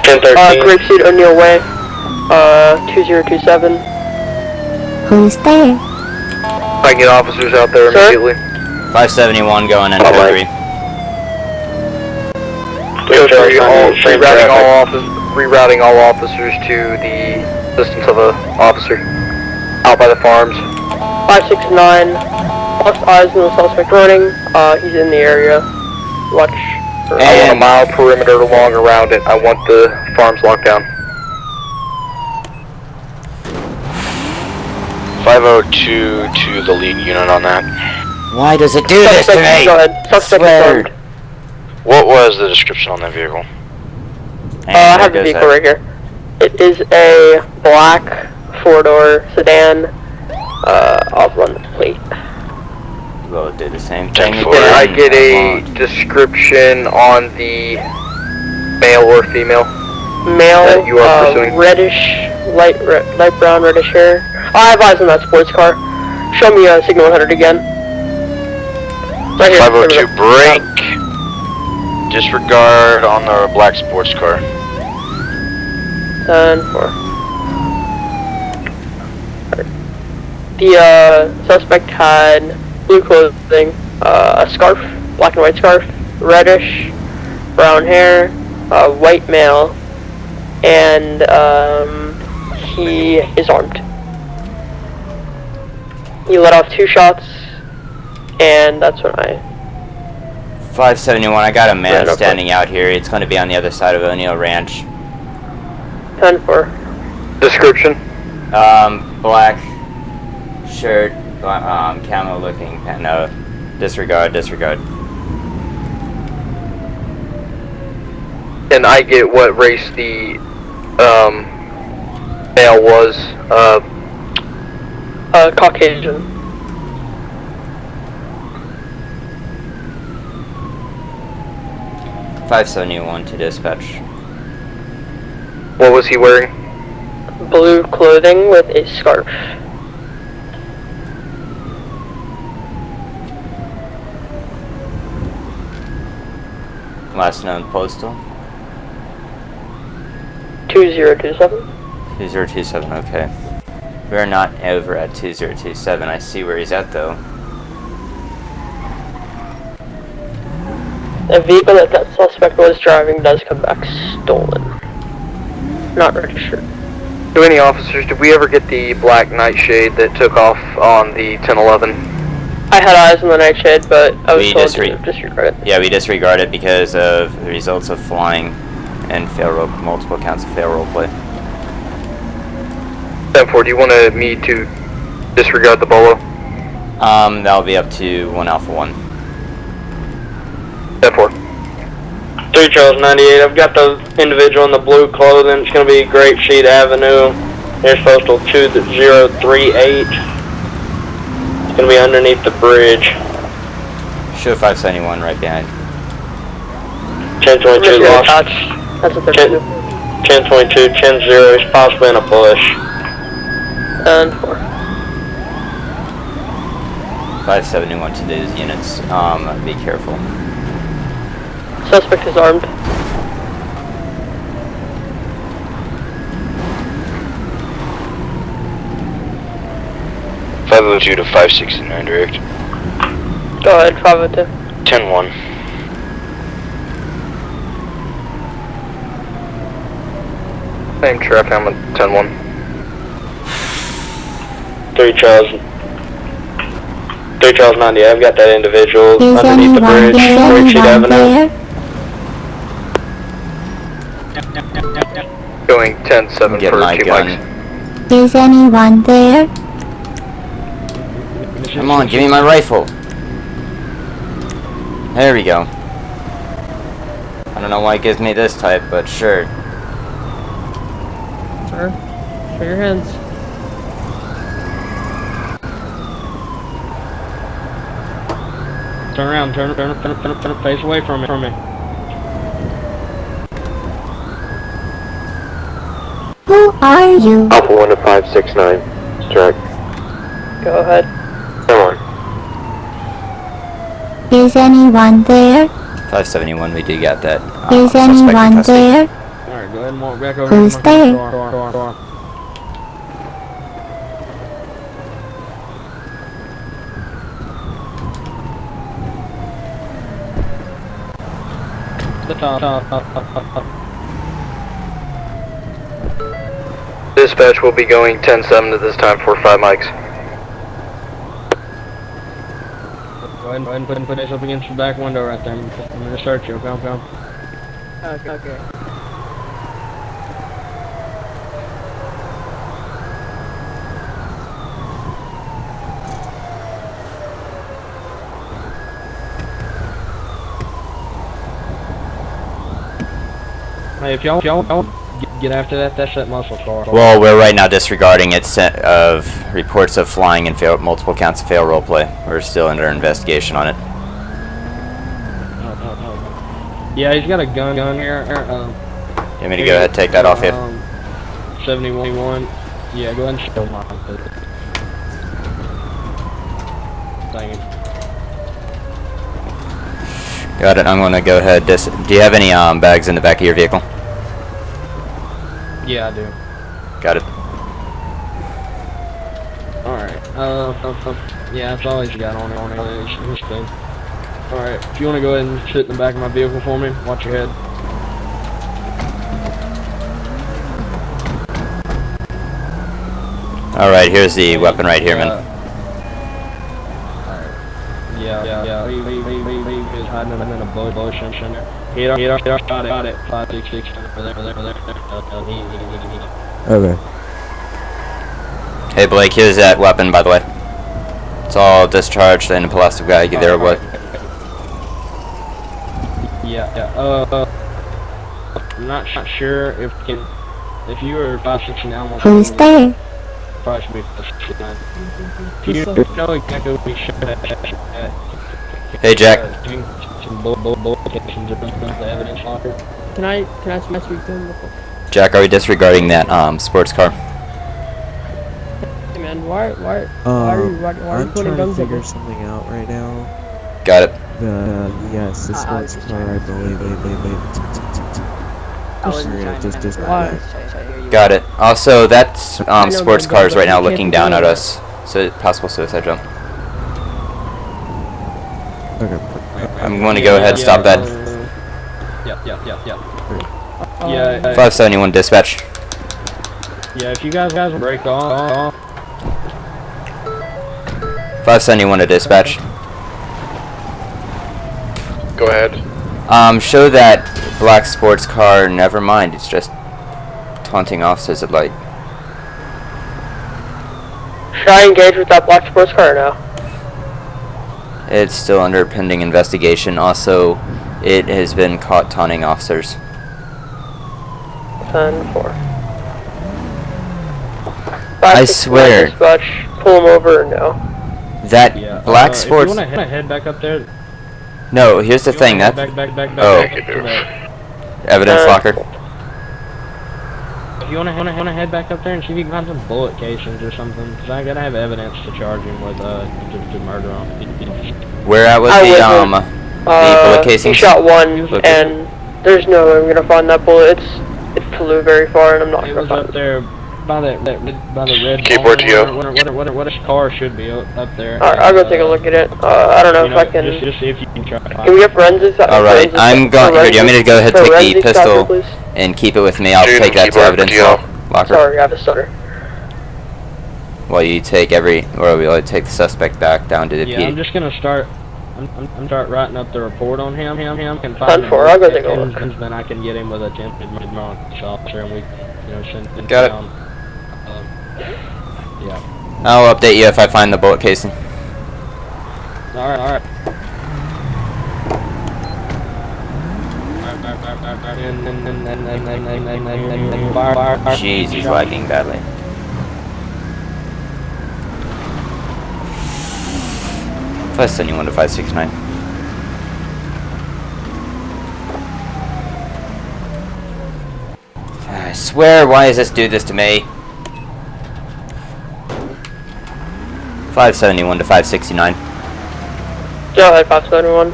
1013. Grapeseed O'Neill Way. 2027. Who's there? I can get officers out there immediately. 571 going in code 3. Rerouting all officers to the assistance of a officer out by the farms. 569. Lost eyes on the suspect running. He's in the area. Watch. I want a mile perimeter along around it. I want the farms locked down. 502 to the lead unit on that. Why does it do this to me? Go ahead. Suspect is armed. What was the description on that vehicle? I have the vehicle right here. It is a black 4-door sedan. I'll run the plate. We'll do the same thing. Can I get a description on the male or female? Male, that you are pursuing? reddish, light brown, reddish hair. I have eyes on that sports car. Show me signal 100 again. Right here. 502 brake. Disregard on the black sports car. 10-4. The suspect had blue clothing, a scarf, black and white scarf, reddish, brown hair, white male, and he is armed. He let off 2 shots, and that's when I... 571, I got a man standing out here. It's going to be on the other side of O'Neill Ranch. 10-4. Description? Black shirt, camo looking, no, disregard. And I get what race the male was. Caucasian. .571 to dispatch. What was he wearing? Blue clothing with a scarf. Last known postal? 2027. 2027, okay. We're not over at 2027. I see where he's at though. The vehicle that suspect was driving does come back stolen. Not registered. To any officers, did we ever get the black nightshade that took off on the 1011? I had eyes on the nightshade, but I was told to disregard it. Yeah, we disregard it because of the results of flying and multiple counts of fail role play. 10-4, do you want me to disregard the bolo? That'll be up to 1 Alpha 1. 10-4. 3 Charles 98, I've got the individual in the blue clothing. It's going to be Grapeseed Avenue. Here's postal 2038. It's going to be underneath the bridge. Show 571 right behind. 1022 lost. That's what they're 1022, 10-0, he's possibly in a bush. And 4. 571 to those units. Be careful. Suspect is armed. .502 to 569 direct. Go ahead, 502. 10-1. Same traffic, I'm at 10-1. 3 Charles 90. I've got that individual Is underneath the bridge, Richard Avenue. Going 10-7 Get for my 2 gun. mics. Is anyone there? Come on, give me my rifle. There we go. I don't know why it gives me this type, but sure. Sir, show your hands. Turn around, turn, face away from me. Who are you? Alpha 1 to 569. Direct. Go ahead. Come on. Is anyone there? 571, we do got that. Is suspect in anyone custody. there? Alright, go ahead and walk back over. Who's there? Door. The top. Dispatch will be going 10-7 at this time for 5 mics. Go ahead and put this up against the back window right there. I'm gonna search you. Come. Okay. Hey, if y'all get after that's that muscle car. Well, we're right now disregarding it of reports of flying and multiple counts of fail roleplay. We're still under investigation on it. Yeah, he's got a gun here. You want me to go ahead and take that off you? 71. Yeah, go ahead and show my Thank you. Got it. I'm going to go ahead. Do you have any bags in the back of your vehicle? Yeah, I do. Got it. Alright. Yeah, that's all he's got on it. Alright, if you want to go ahead and sit in the back of my vehicle for me, watch your head. Alright, here's the weapon right here, man. Yeah. He is hiding in a bush in there. He got it. 566 over there. Okay. Hey, Blake, here's that weapon, by the way. It's all discharged in a plastic bag. There, what? Yeah. I'm not sure if you were 569. Who's there? Probably should be 569. Do you know exactly what we should have? Hey, Jack. Some locations of the evidence locker. Can I speak to him before? Jack, are we disregarding that sports car? Hey man, why are you I'm putting trying guns to up? figure something out right now. Got it. Yes, the sports car, I believe. Just Why? Got it. Also, that sports car is right now looking down at us. So, possible suicide jump. Okay. I'm going to go ahead and stop that. Yep. Yeah. 571 dispatch. Yeah, if you guys break off. 571 to dispatch. Go ahead. Show that black sports car. Never mind. It's just taunting officers at light. Should I engage with that black sports car or no? It's still under pending investigation. Also, it has been caught taunting officers. 10-4. I swear. Dispatch, pull him over or no? That black sports. If you want to head back up there. No, here's the thing. That. Back. Oh. Evidence locker. If you want to head back up there and see if you can find some bullet casings or something, because I gotta have evidence to charge him with to murder him. Where at was the bullet casings? He shot one, and there's no way I'm gonna find that bullet. It flew very far, and I'm not gonna find it. Up there by the red. Keyboard to you. What a car should be up there. Alright, I'll go take a look at it. I don't know if I can. Just see if you can try. Can we get forensics? Alright, I'm going. Here, do you want me to go ahead and take the pistol please? and keep it with me? I'll take that to evidence locker. Sorry, I have a stutter. While you take we'll take the suspect back down to the Yeah, I'm just gonna start. I'm start writing up the report on him. Can find 10-4, I'll go take a look. then I can get him with attempted murder officer, and we, send him Got it. down. Yeah. I'll update you if I find the bullet casing. All right. Jeez, he's lagging badly. Plus anyone to 569. I swear, why does this do this to me? 571 to 569. Go ahead, 571.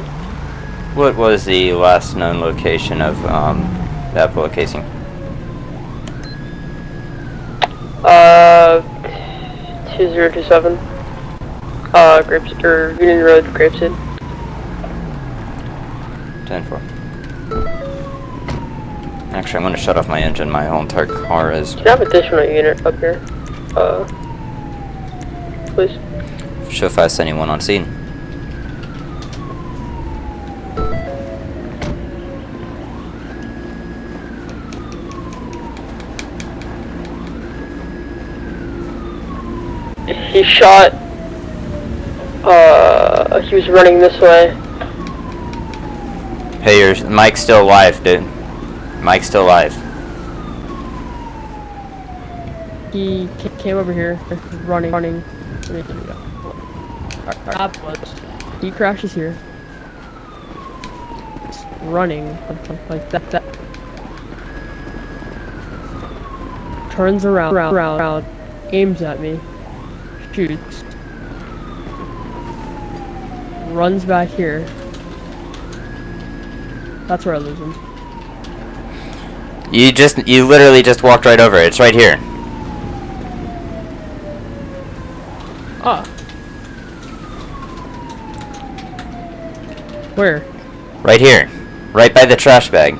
What was the last known location of that bullet casing? 2027. Union Road, Grapeseed. 10-4. Actually, I'm going to shut off my engine. My whole entire car is... Do you have additional unit up here? Please. Show 571 on scene. He shot, he was running this way. Hey, Mike's still alive, dude. Mike's still alive. He came over here, running. He crashes here. Running, like that. Turns around, aims at me, shoots, runs back here. That's where I lose him. You literally just walked right over it. It's right here. Ah. Where? Right here. Right by the trash bag.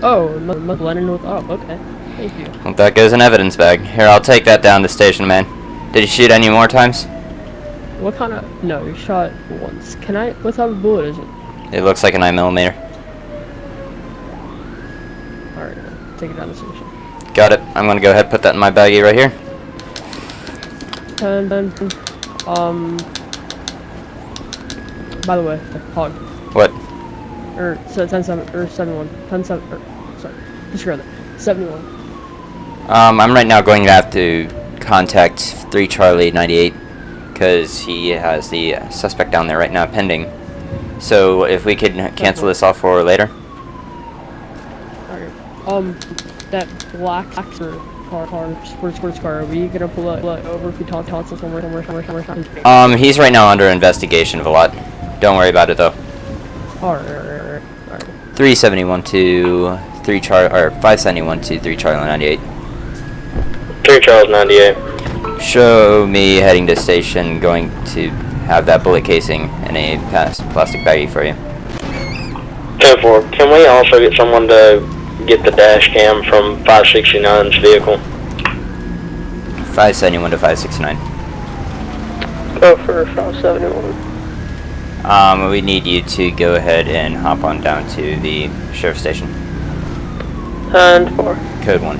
Oh, Lennon with. Oh, okay. Thank you. Well, that goes in evidence bag. Here, I'll take that down to station, man. Did he shoot any more times? What kind of? No, he shot once. Can I? What type of bullet is it? It looks like a 9mm. Alright, take it down to station. Got it. I'm gonna go ahead and put that in my baggie right here. And then, by the way, hog. What? Or, so 10-7, or 7-1. 10-7, or, sorry, disregard that. 71. I'm right now going to have to contact 3 Charlie 98 because he has the suspect down there right now pending. So if we could cancel this off for later. Alright. That black sports car, are we gonna pull it over if we talk to somewhere? He's right now under investigation of a lot. Don't worry about it though. Alright. 371 to 3 Charlie, or 571 to 3 Charlie 98. 3 Charles 98. Show me heading to station, going to have that bullet casing in a plastic baggie for you. 10-4, can we also get someone to get the dash cam from 569's vehicle? 571 to 569. Go for 571. We need you to go ahead and hop on down to the sheriff's station. 10-4. Code 1.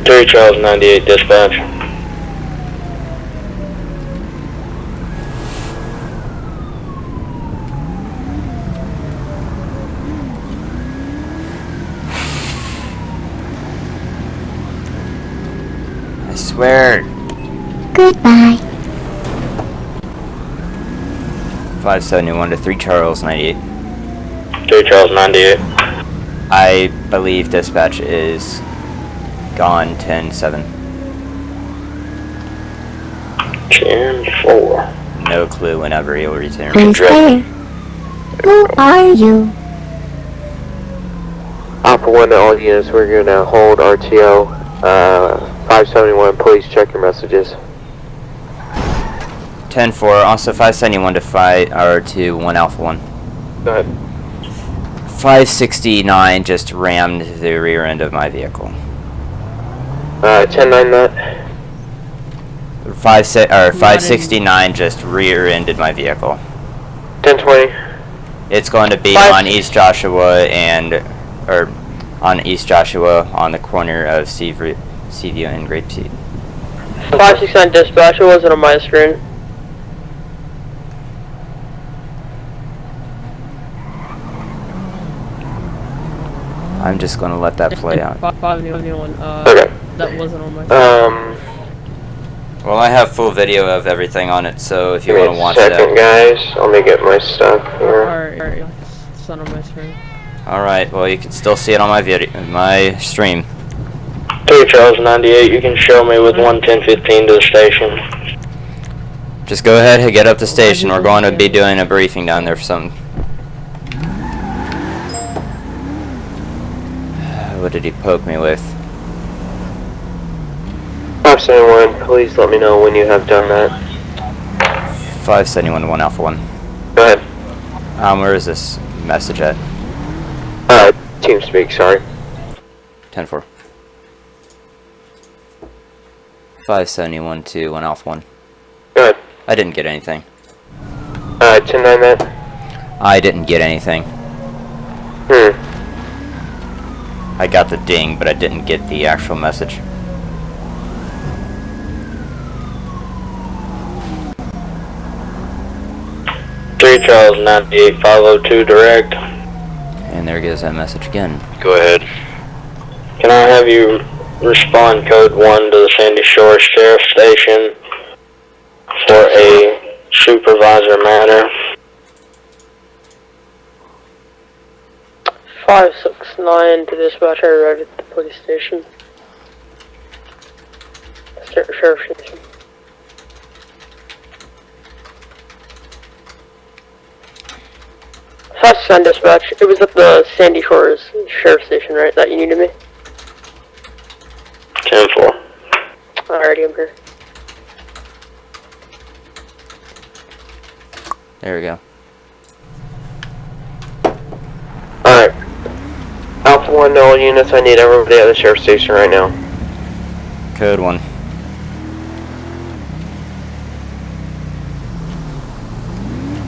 3 Charles 98 dispatch. I swear. Goodbye. 571 to 3 Charles 98. 3 Charles 98. I believe dispatch is gone 10-7. 10-4. No clue whenever he'll return. Who's there? Who are you? Alpha 1 to all units, we're gonna hold RTO. 571, please check your messages. 10-4, also 571 to 1 Alpha 1. Go ahead. 569 just rammed the rear end of my vehicle. 10-9 that. 569 just rear-ended my vehicle. 10-20. It's going to be on East Joshua on East Joshua on the corner of Seaview and Grapeseed. 569 dispatch, it wasn't on my screen. I'm just going to let that play out. Okay. That wasn't on my Well, I have full video of everything on it, so if you want to watch second, that. guys. Let me get my stuff here. Alright, it's not on my screen. Alright, well, you can still see it on my my stream. 3 Charles 98, you can show me with 11015 to the station. Just go ahead and get up the station. We're going to be doing a briefing down there for something. What did he poke me with? 571, please let me know when you have done that. 571 1 Alpha 1. Go ahead. Where is this message at? TeamSpeak, sorry. 10-4. 571 2 1 Alpha 1. Go ahead. I didn't get anything. 10-9 that. I didn't get anything. I got the ding, but I didn't get the actual message. Charles 98 502 direct. And there goes that message again. Go ahead. Can I have you respond code 1 to the Sandy Shores Sheriff Station for a supervisor matter? 569 to dispatch, I arrived at the police station. Sheriff station. 569 dispatch, it was at the Sandy Shores Sheriff Station, right, that you needed me? 10-4. Alrighty, I'm here. There we go. Alright. Alpha 1 to all units, I need everybody at the sheriff station right now. Code 1.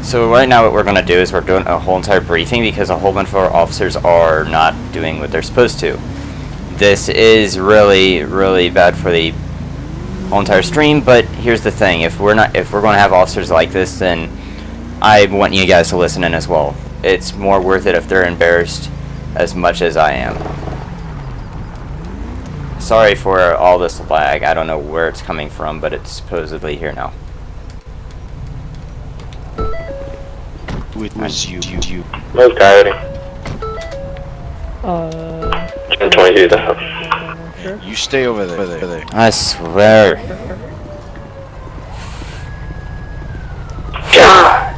So right now what we're going to do is we're doing a whole entire briefing because a whole bunch of our officers are not doing what they're supposed to. This is really, really bad for the whole entire stream, but here's the thing. If we're going to have officers like this, then I want you guys to listen in as well. It's more worth it if they're embarrassed as much as I am. Sorry for all this lag. I don't know where it's coming from, but it's supposedly here now. It was you. Move Coyote. 10-22 though. Sure. You stay over there. I swear. God!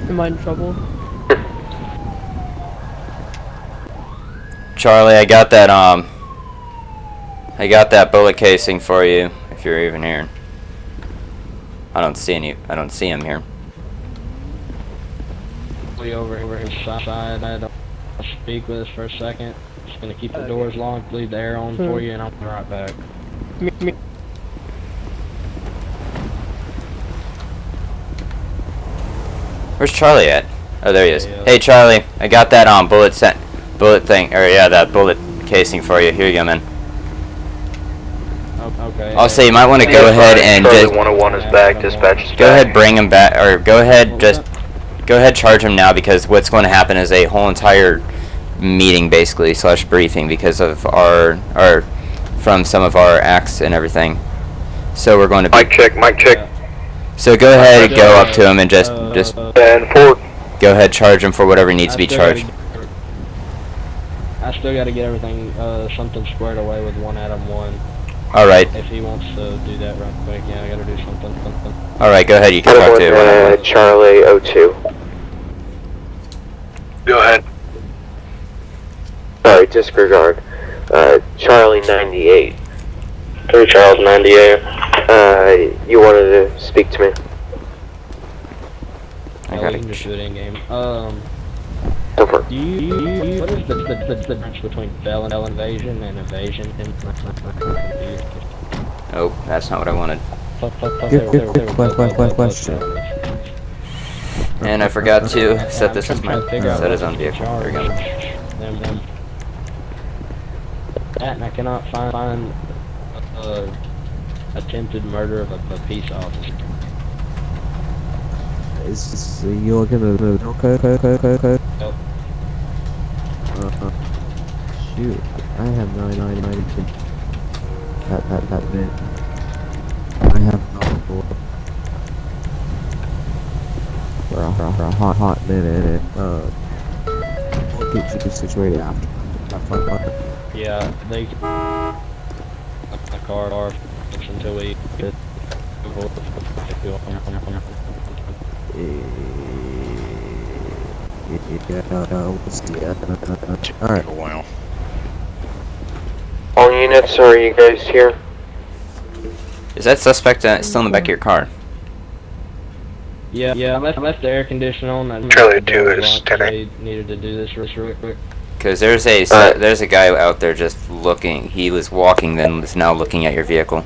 Am I in trouble? Charlie, I got that bullet casing for you, if you're even here. I don't see him here. Over inside. I don't speak with us for a second. Just gonna keep the doors locked, leave the air on for you, and I'll be right back. Where's Charlie at? Oh, there he is. Hey, Charlie, I got that that bullet casing for you. Here you go, man. Okay. I'll say you might want to go ahead and just 101 is back. Dispatch is back. go ahead, bring him back, or go ahead, charge him now, because what's going to happen is a whole entire meeting, basically / briefing, because of from some of our acts and everything. So we're going to be Mic check. So go ahead and go up to him and just And forward. go ahead, charge him for whatever needs to be charged. I still gotta get everything, something squared away with 1 Adam 1. Alright. If he wants to do that real quick, yeah, I gotta do something. Alright, go ahead, you can talk to Charlie 02. Go ahead. Sorry, disregard. Charlie 98. 3 Charles 98. You wanted to speak to me? we can just do it in game. Over. What is the difference between felon invasion and evasion? Oh, that's not what I wanted. Good question. And I forgot to set this as my set as on vehicle. There we go. That, and I cannot find attempted murder of a peace officer. Is you gonna okay? Yep. Shoot, I have 999. That bit. I have no for a hot minute. We'll keep you situated after. Yeah, they the car until we get Alright. Wow. All units, are you guys here? Is that suspect still in the back of your car? Yeah, I left the air conditioner on. Charlie 2 is 10. They needed to do this real quick. Because there's a guy out there just looking. He was walking, then is now looking at your vehicle.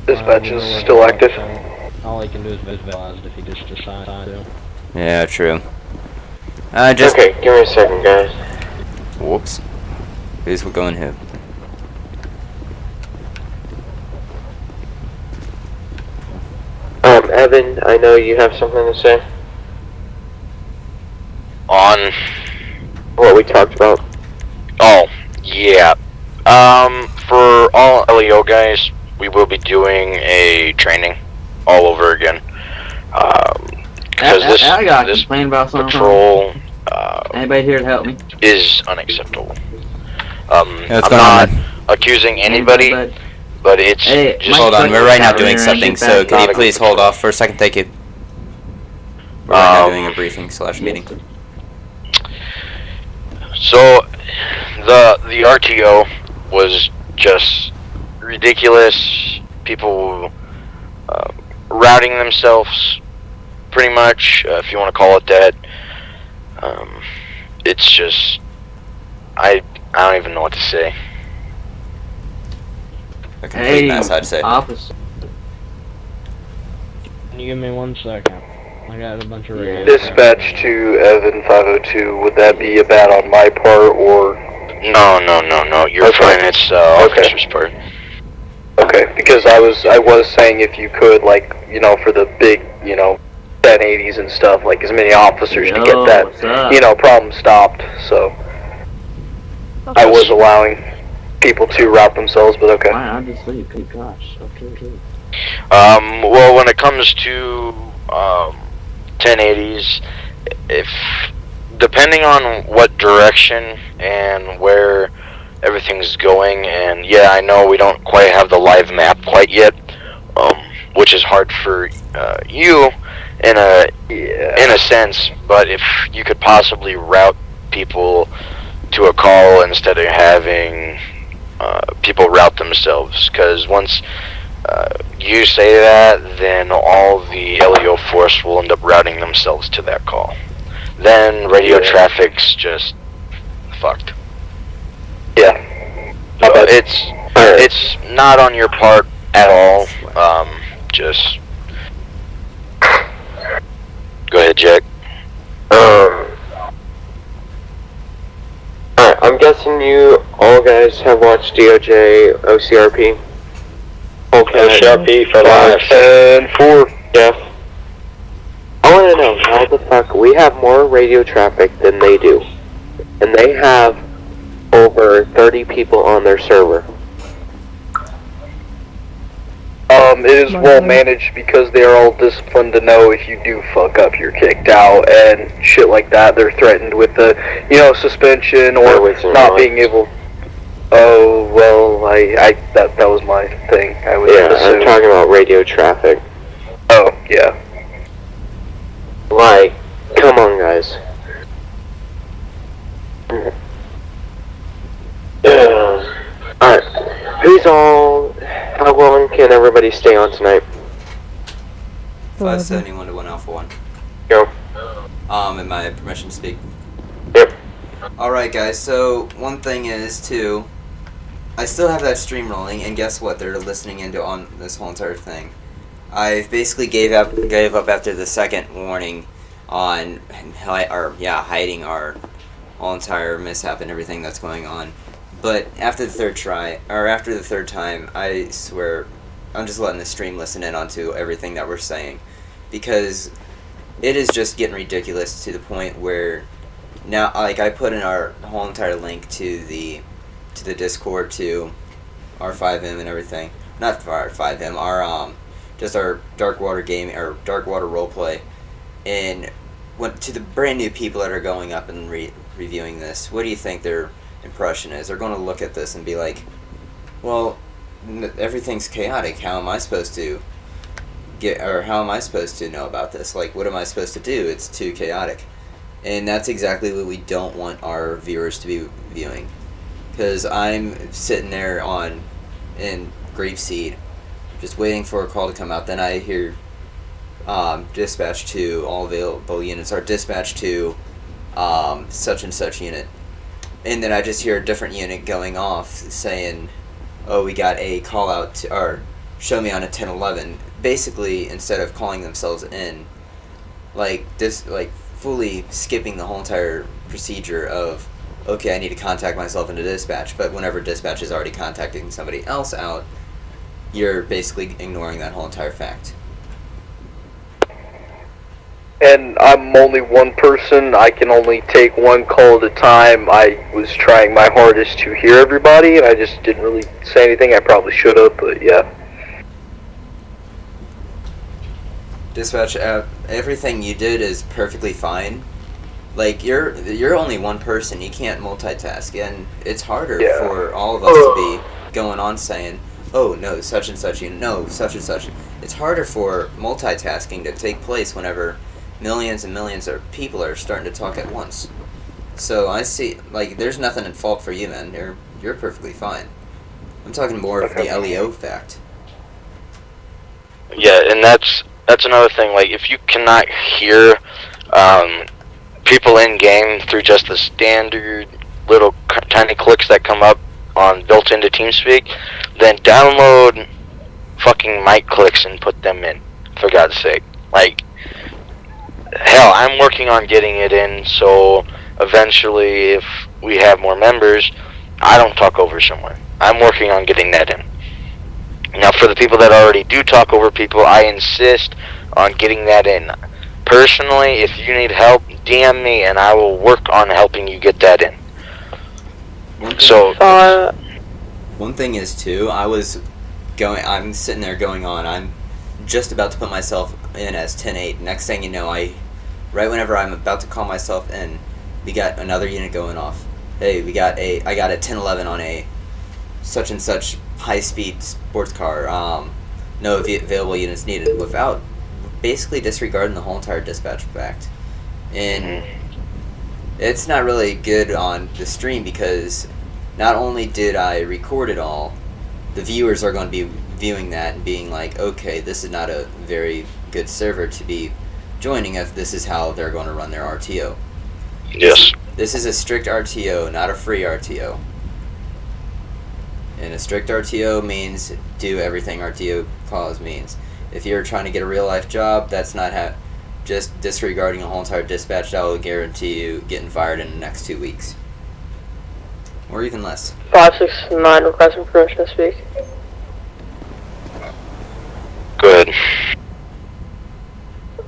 Dispatch is still active. All he can do is visualize if he just decides to. Yeah, true. Just Okay, give me a second, guys. whoops. Who's going who? Evan, I know you have something to say. On. What we talked about. Oh, yeah. For all LEO guys, we will be doing a training all over again. Because this patrol Anybody here to help me? is unacceptable. What's I'm going not on? accusing anybody, but it's just... Hold on, we're right now doing something, so can you please hold off for a second? Thank you. We're right now doing a briefing / meeting. So, the RTO was just ridiculous. People routing themselves, pretty much, if you want to call it that. It's just, I don't even know what to say. A complete mess, I'd say. Officer. Can you give me 1 second? I got a bunch of Dispatch to Evan 502. Would that be a bad on my part or? No. You're fine. It's officer's part. Okay, because I was saying if you could, like, you know, for the big, you know, 1080s and stuff, like as many officers to get that, you know, problem stopped. So I was allowing people to route themselves, but okay. I'll just leave. Good gosh. Okay. Well, when it comes to 1080s, if depending on what direction and where everything's going, and yeah, I know we don't quite have the live map quite yet, which is hard for you in a sense, but if you could possibly route people to a call instead of having people route themselves, because once you say that, then all the LEO force will end up routing themselves to that call. Then radio traffic's just fucked. Yeah. So it's not on your part at all. Just go ahead, Jack. Alright, I'm guessing you all guys have watched DOJ OCRP. OCRP for life. 10-4. Yeah. I want to know how the fuck we have more radio traffic than they do, and they have over 30 people on their server. It is well managed because they are all disciplined to know if you do fuck up, you're kicked out and shit like that. They're threatened with the, you know, suspension or not being able. Oh well, that was my thing. I would assume. I'm talking about radio traffic. Oh yeah. Like, come on, guys. Alright, how long can everybody stay on tonight? 571 to 1 Alpha 1. Go. Am I permission to speak? Yep. Alright guys, so one thing is too, I still have that stream rolling, and guess what? They're listening into on this whole entire thing. I basically gave up after the second warning on hiding our whole entire mishap and everything that's going on. But after the third try, or after the third time, I swear I'm just letting the stream listen in onto everything that we're saying, because it is just getting ridiculous to the point where now, like, I put in our whole entire link to the Discord, to our FiveM and everything. Not our FiveM, our just our Dark Water game, or Dark Water roleplay. And to the brand new people that are going up and reviewing this, what do you think their impression is? They're going to look at this and be like, well, everything's chaotic. How am I supposed to how am I supposed to know about this? Like, what am I supposed to do? It's too chaotic. And that's exactly what we don't want our viewers to be viewing. Because I'm sitting there in Grapeseed, just waiting for a call to come out. Then I hear dispatch to all available units, or dispatch to such and such unit. And then I just hear a different unit going off saying, oh, we got a call out or show me on a 1011. Basically, instead of calling themselves in, like fully skipping the whole entire procedure of, okay, I need to contact myself into dispatch, but whenever dispatch is already contacting somebody else out, you're basically ignoring that whole entire fact. And I'm only one person. I can only take one call at a time. I was trying my hardest to hear everybody, and I just didn't really say anything. I probably should have, but yeah. Dispatch, everything you did is perfectly fine. Like, you're only one person. You can't multitask, and it's harder for all of us to be going on saying, oh, no, such and such, no, such and such. It's harder for multitasking to take place whenever millions and millions of people are starting to talk at once. So I see, like, there's nothing in fault for you, man. You're perfectly fine. I'm talking more of the LEO fact. Yeah, and that's another thing. Like, if you cannot hear people in game through just the standard little tiny clicks that come up on built into TeamSpeak, then download fucking mic clicks and put them in, for God's sake. Like, hell, I'm working on getting it in, so eventually, if we have more members, I don't talk over someone. I'm working on getting that in. Now, for the people that already do talk over people, I insist on getting that in. Personally, if you need help, DM me, and I will work on helping you get that in. One thing is, too, I'm sitting there going on, I'm just about to put myself in as 10-8. Next thing you know, right whenever I'm about to call myself in, we got another unit going off. Hey, I got a 1011 on a such and such high-speed sports car. No available units needed, without basically disregarding the whole entire dispatch fact. And it's not really good on the stream, because not only did I record it all, the viewers are going to be viewing that and being like, okay, this is not a very good server to be joining if this is how they're going to run their RTO. Yes. This is a strict RTO, not a free RTO. And a strict RTO means do everything RTO clause means. If you're trying to get a real life job, that's not just disregarding a whole entire dispatch, that will guarantee you getting fired in the next 2 weeks. Or even less. 569 requesting permission to speak. Go ahead.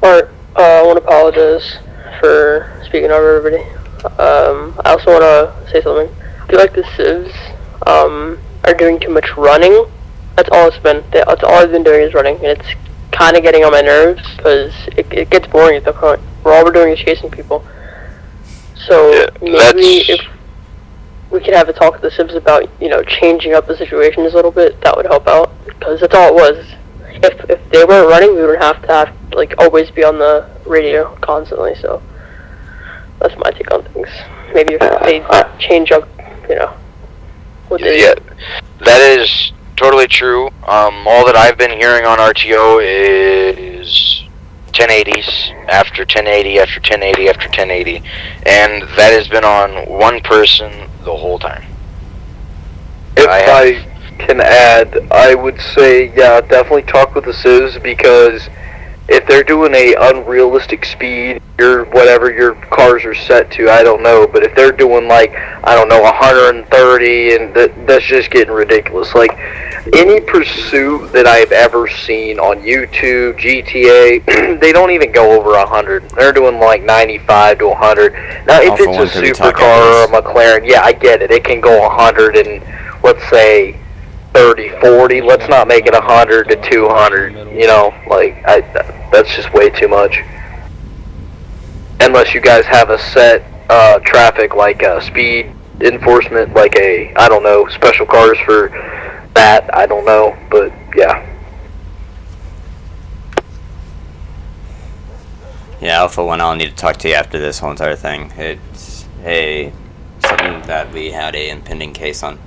Alright, I want to apologize for speaking over everybody. I also want to say something. I feel like the civs are doing too much running. That's all it's been. That's all I've been doing is running, and it's kind of getting on my nerves, because it gets boring at the point where all we're doing is chasing people. So maybe if we could have a talk with the civs about, changing up the situations a little bit, that would help out, because that's all it was. If they weren't running, we would have to always be on the radio constantly. So that's my take on things. Maybe if they change up, what they do. That is totally true. All that I've been hearing on RTO is 1080s after 1080 after 1080 after 1080, and that has been on one person the whole time. If I can add, I would say, yeah, definitely talk with the civs, because if they're doing a unrealistic speed, whatever your cars are set to, I don't know, but if they're doing like, I don't know, 130, and that's just getting ridiculous. Like, any pursuit that I've ever seen on YouTube, GTA, they don't even go over 100. They're doing like 95 to 100. Now, if it's a supercar or a McLaren, yeah, I get it. It can go 100 and, let's say, 30, 40. Let's not make it 100 to 200. You know, like, that's just way too much. Unless you guys have a set traffic, like speed enforcement, like I don't know, special cars for that, I don't know, but yeah. Yeah, Alpha 1, I'll need to talk to you after this whole entire thing. It's something that we had a impending case on.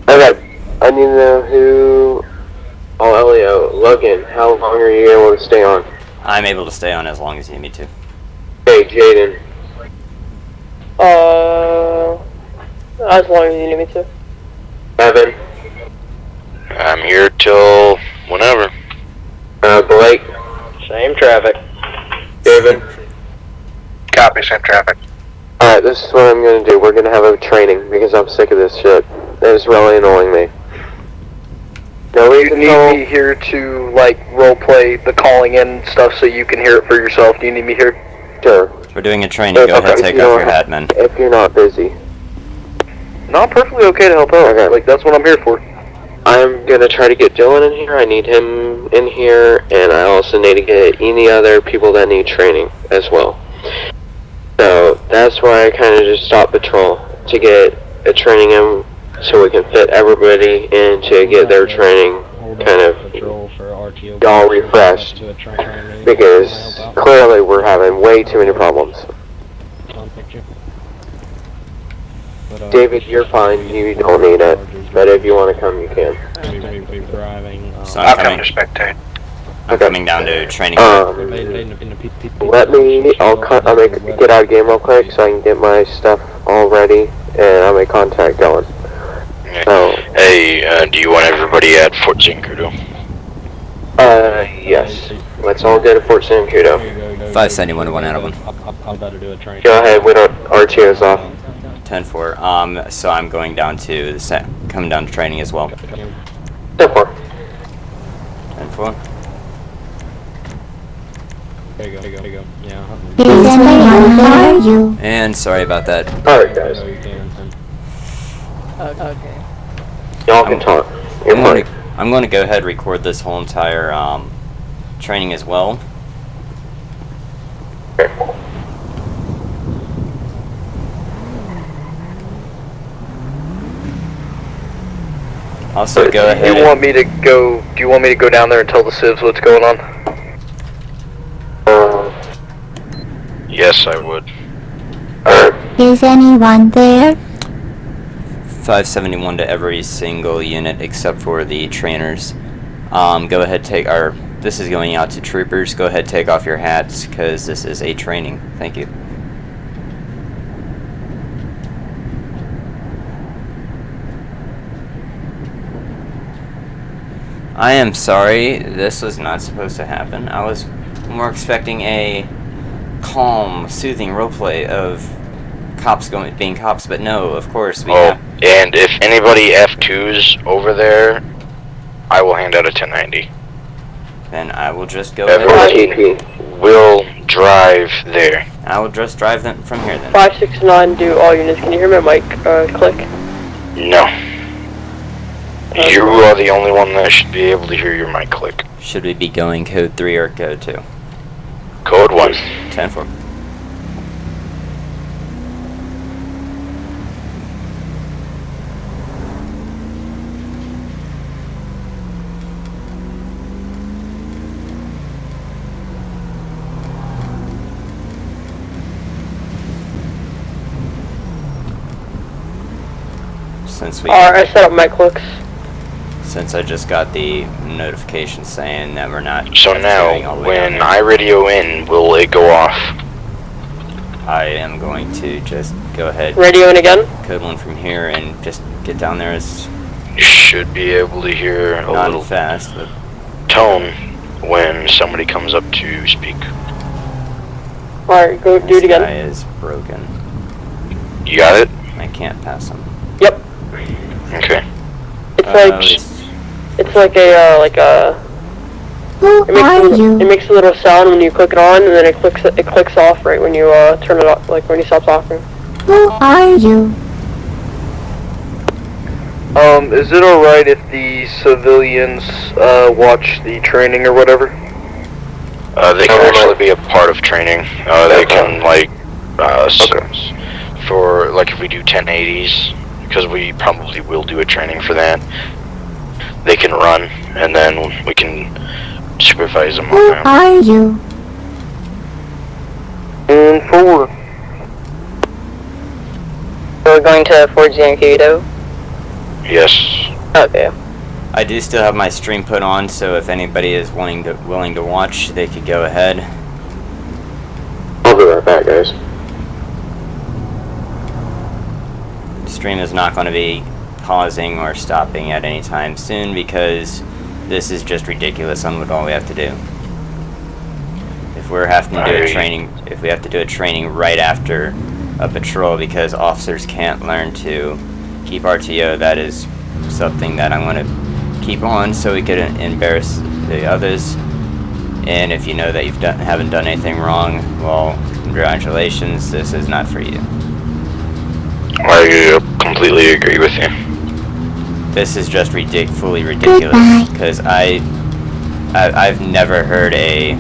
Okay, I need to know who... Oh, Elio, Logan, how long are you able to stay on? I'm able to stay on as long as you need me to. Hey, Jaden. As long as you need me to. Evan. I'm here till whenever. Blake. Same traffic. David. Copy, same traffic. Alright, this is what I'm gonna do. We're gonna have a training, because I'm sick of this shit. It's really annoying me. Do you need me here to, like, roleplay the calling in stuff so you can hear it for yourself? Do you need me here? Sure. We're doing a training. Go ahead, take off your hat, man. If you're not busy. No, I'm perfectly okay to help out. Okay. Like, that's what I'm here for. I'm gonna try to get Dylan in here. I need him in here, and I also need to get any other people that need training as well. So that's why I kind of just stopped patrol to get a training in, so we can fit everybody in to get their training kind of all refreshed. Because clearly we're having way too many problems. David, you're fine. You don't need it. But if you want to come, you can. So I'm coming to spectate. I'm coming down to training. Let me, I'm gonna get out of game real quick so I can get my stuff all ready, and I'm gonna contact Dylan. So, Hey, do you want everybody at Fort Zancudo? Yes. Let's all go to Fort Zancudo. 571 to 1 out of 1. I'm about to do a training. Go ahead, we don't, RTO's off. 10-4. So I'm going down to coming down to training as well. 10-4. 10-4. There you go. Yeah. Is anyone are you? And sorry about that. Alright, guys. Okay. Y'all can talk. You're fine. I'm going to go ahead and record this whole entire training as well. Also, go ahead. Do you want me to go down there and tell the civs what's going on? Yes, I would. Is anyone there? 571 to every single unit except for the trainers. Go ahead, this is going out to troopers. Go ahead, take off your hats, because this is a training. Thank you. I am sorry, this was not supposed to happen. I was more expecting a calm, soothing roleplay of cops being cops, but no, of course we have. And if anybody F2's over there, I will hand out a 1090. Then I will just go Everybody will drive there. I will just drive them from here then. 569 do all units. Can you hear my mic click? No. You are the only one that should be able to hear your mic click. Should we be going code 3 or code 2? Code 1. 10-4. Alright, I set up mic clicks. since I just got the notification saying that we're not. So now, when I radio in, will it go off? I am going to just go ahead. Radioing again? Code one from here and just get down there as. You should be able to hear a not little fast, but tone when somebody comes up to speak. Alright, go do it again. This guy is broken. You got it? I can't pass him. Yep. Okay. It's like a it makes a little sound when you click it on, and then it clicks off right when you turn it off, like when you stop talking. Who are you? Is it alright if the civilians, watch the training or whatever? They can actually be a part of training. They can, like, for, like, if we do 1080s, because we probably will do a training for that, they can run, and then we can supervise them on Who that. are you? And forward. We're going to Fort Zancudo? Yes. Okay. I do still have my stream put on, so if anybody is willing to watch, they could go ahead. I'll be right back, guys. The stream is not going to be pausing or stopping at any time soon because this is just ridiculous on what all we have to do. If we're having to do a training, if we have to do a training right after a patrol because officers can't learn to keep RTO, that is something that I'm going to keep on so we could embarrass the others. And if you know that you haven't done anything wrong, well, congratulations, this is not for you. I completely agree with you. This is just fully ridiculous because I've never heard a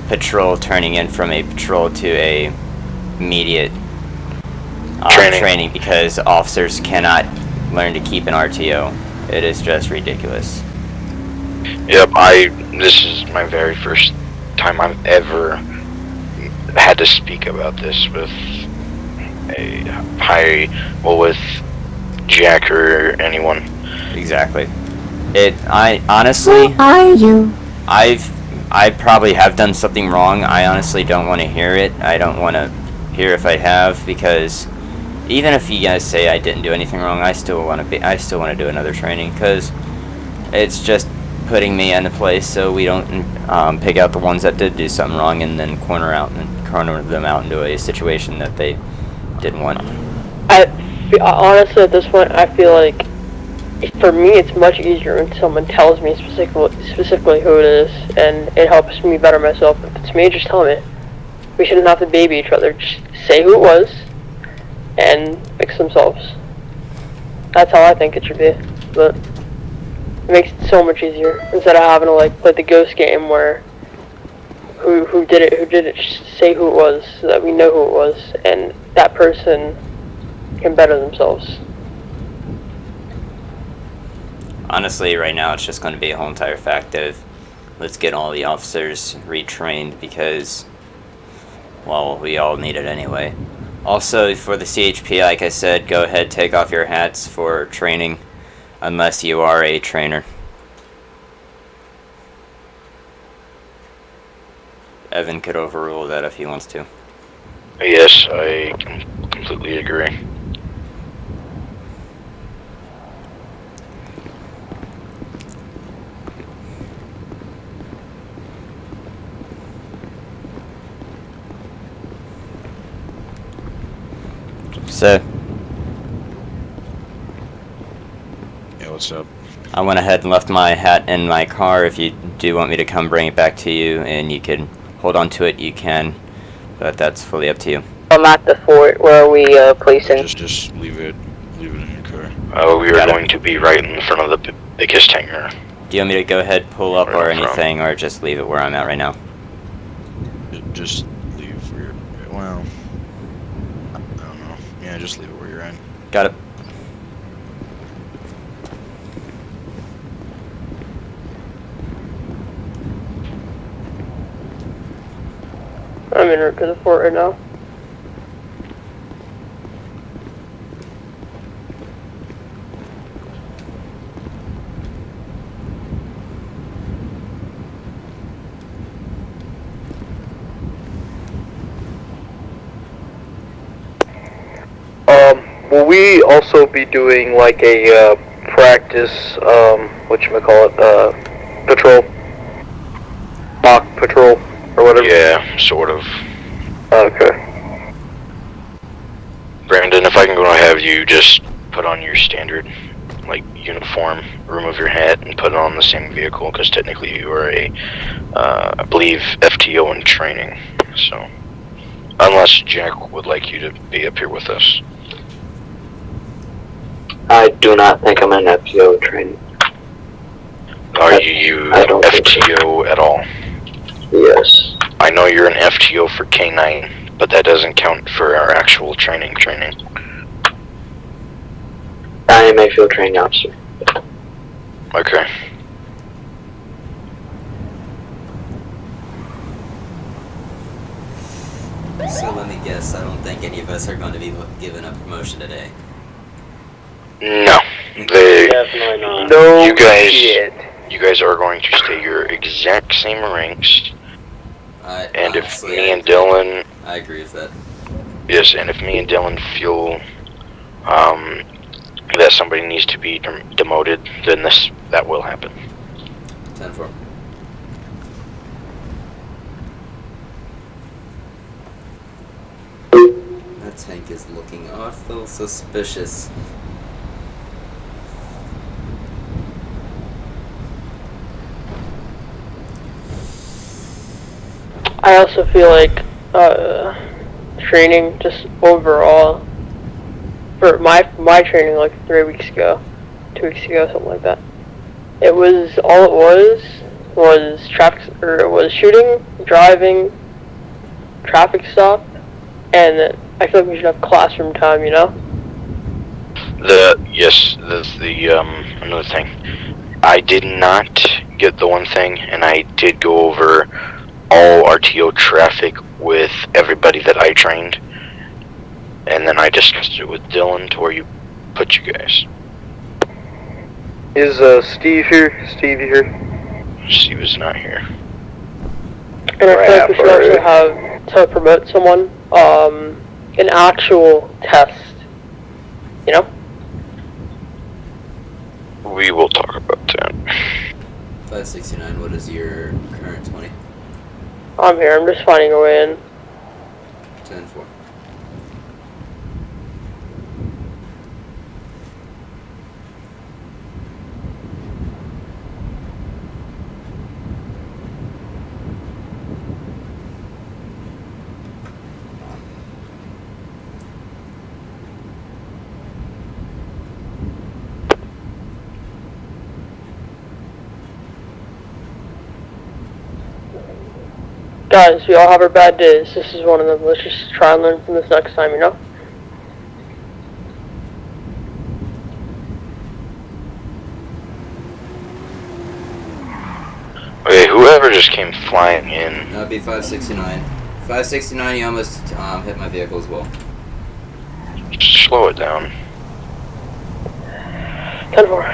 patrol turning in from a patrol to a immediate training because officers cannot learn to keep an RTO. It is just ridiculous. Yep, this is my very first time I've ever had to speak about this with with Jack or anyone. Exactly. I honestly, Who are you? I probably have done something wrong. I honestly don't want to hear it. I don't want to hear if I have, because even if you guys say I didn't do anything wrong, I still want to do another training, because it's just putting me in a place so we don't pick out the ones that did do something wrong and then corner them out into a situation that they didn't want. Honestly, at this point, I feel like for me, it's much easier when someone tells me specifically who it is, and it helps me better myself. If it's me, just tell me. We shouldn't have to baby each other. Just say who it was, and fix themselves. That's how I think it should be. But it makes it so much easier instead of having to like play the ghost game where who did it, just say who it was so that we know who it was, and that person can better themselves. Honestly, right now it's just going to be a whole entire fact of let's get all the officers retrained because, well, we all need it anyway. Also, for the CHP, like I said, go ahead, take off your hats for training, unless you are a trainer. Evan could overrule that if he wants to. Yes, I completely agree. So, yeah, what's up? I went ahead and left my hat in my car. If you do want me to come bring it back to you and you can hold on to it, you can, but that's fully up to you. I'm at the fort where we placing. Just leave it in your car. We are going to be right in front of the biggest hangar. Do you want me to go ahead, pull up or anything, or just leave it where I'm at right now? Just leave where you're, well, I don't know. Yeah, just leave it where you're at. Got it. I'm en route to the fort right now. will we also be doing like a practice, whatchamacallit, patrol? Mock patrol, or whatever? Yeah, sort of. Okay. Brandon, if I can go and have you just put on your standard, like, uniform, remove your hat, and put it on the same vehicle, because technically you are a, I believe, FTO in training, so. Unless Jack would like you to be up here with us. I do not think I'm an FTO training. Are you FTO at all? Yes. I know you're an FTO for K9, but that doesn't count for our actual training. I am a field training officer. Okay. So let me guess, I don't think any of us are going to be given a promotion today. No. They, Definitely not. No you guys, shit. You guys are going to stay your exact same ranks. And if Honestly, me and Dylan... I agree with that. Yes, and if me and Dylan feel that somebody needs to be demoted, then that will happen. 10-4. That tank is looking awful suspicious. I also feel like training just overall for my training like 3 weeks ago, 2 weeks ago, something like that. It was all it was traffic, or it was shooting, driving, traffic stop, and I feel like we should have classroom time, you know? Yes, another thing. I did not get the one thing, and I did go over all RTO traffic with everybody that I trained, and then I discussed it with Dylan to where you put you guys. Is Steve here? Stevie here? Steve is not here. And I feel like we should also have, to promote someone, an actual test, you know? We will talk about that. 569, what is your current 20? I'm here, I'm just finding a way in. 10-4. Guys, we all have our bad days. This is one of them. Let's just try and learn from this next time, you know? Okay, whoever just came flying in. That would be 569. 569, you almost hit my vehicle as well. Slow it down. 10-4.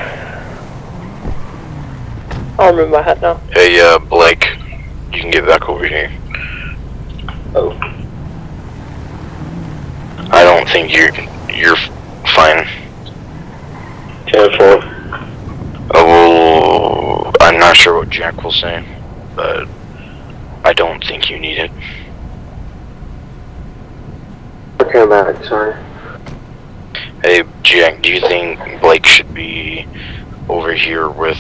I'll remove my hat now. Hey, Blake, you can get back over here. Oh. I don't think you're fine. 10-4. Oh, I'm not sure what Jack will say, but I don't think you need it. Okay, I'm back, sorry. Hey, Jack, do you think Blake should be over here with,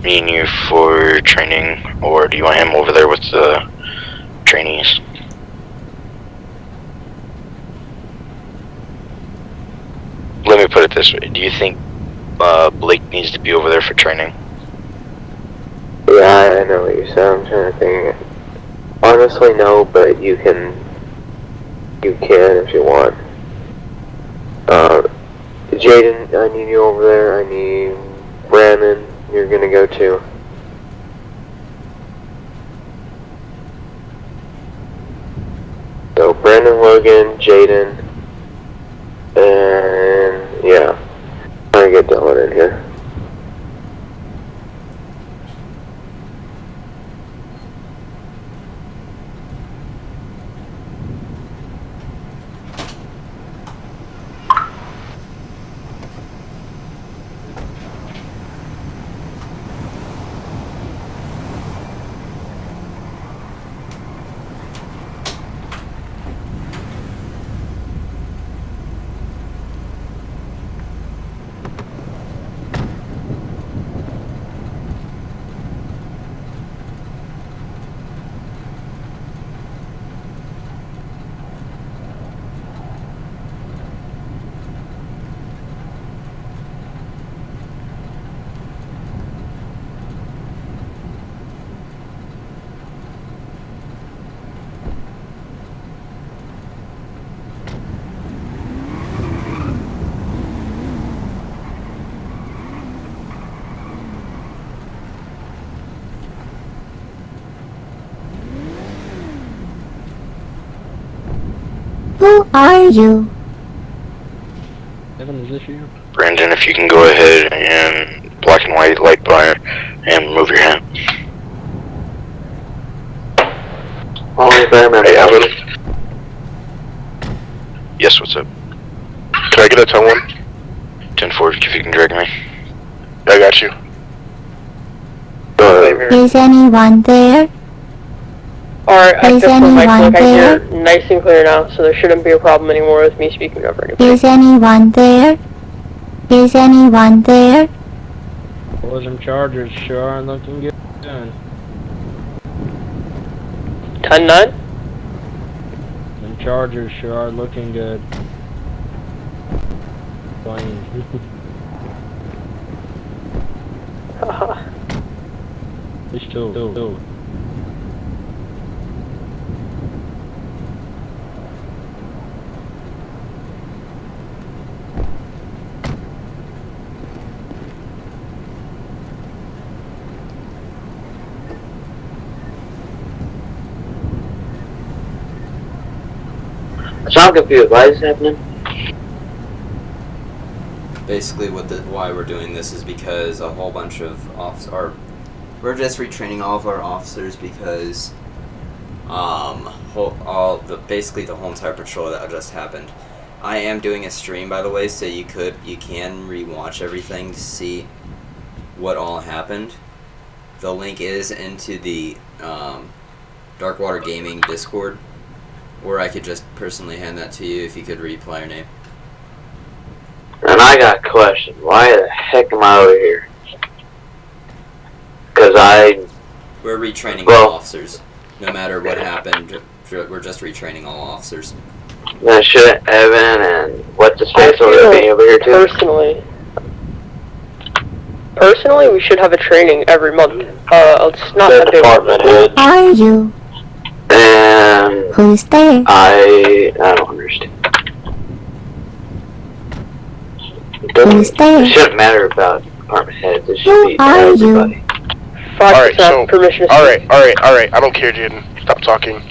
me and you for training, or do you want him over there with the trainees? Let me put it this way, do you think Blake needs to be over there for training? Yeah, I know what you're saying. I'm trying to think. Honestly, no, but you can if you want. Jaden, I need you over there. I need Brandon. You're gonna go too. So Brandon, Logan, Jaden, and yeah, trying to get Dylan in here. Who are you? Evan, is this you? Brandon, if you can go ahead and black and white light bar and remove your hat. Only fireman. Hey, Evan, Yes, what's up? can I get a 10-1? 10-4, if you can direct me. I got you. Is anyone there? Alright, I Is just put my anyone click. I hear there? nice and clear now, so there shouldn't be a problem anymore with me speaking over anybody. Is anyone there? Is anyone there? Boys and Chargers sure are looking good. 10-9? Them Chargers sure are looking good. Playing. Haha. It's two. So I'm confused. Why is this happening? Basically, why we're doing this is because a whole bunch of we're just retraining all of our officers because basically the whole entire patrol that just happened. I am doing a stream, by the way, so you can rewatch everything to see what all happened. The link is into the Darkwater Gaming Discord, or I could just personally hand that to you if you could read player name. And I got a question. Why the heck am I over here? Because we're retraining all officers. No matter what happened, we're just retraining all officers. Then shouldn't Evan and what's his face over be over here too? Personally, we should have a training every month. It's not The that big. department head. Who are you? And Who's there? I don't understand. Who's there? It shouldn't matter about department heads. It should Who be are you? everybody. Alright, so, alright, I don't care, Jaden. Stop talking.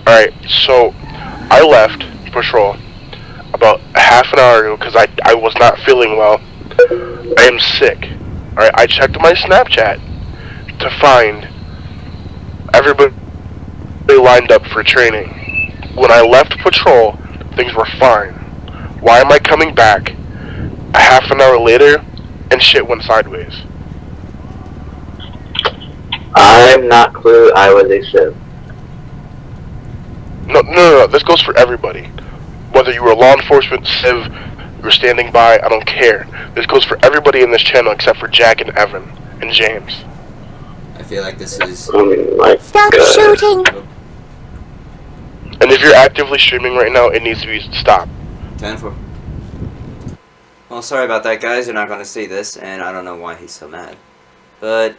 Alright, so, I left patrol about half an hour ago because I was not feeling well. I am sick. Alright, I checked my Snapchat to find everybody lined up for training. When I left patrol, things were fine. Why am I coming back a half an hour later and shit went sideways? I'm not clue. I was a civ. No, this goes for everybody. Whether you were law enforcement, civ, you're standing by, I don't care. This goes for everybody in this channel except for Jack and Evan and James. I feel like this is... Stop shooting! And if you're actively streaming right now, it needs to be stopped. 10-4. Well, sorry about that, guys. You're not going to see this, and I don't know why he's so mad. But...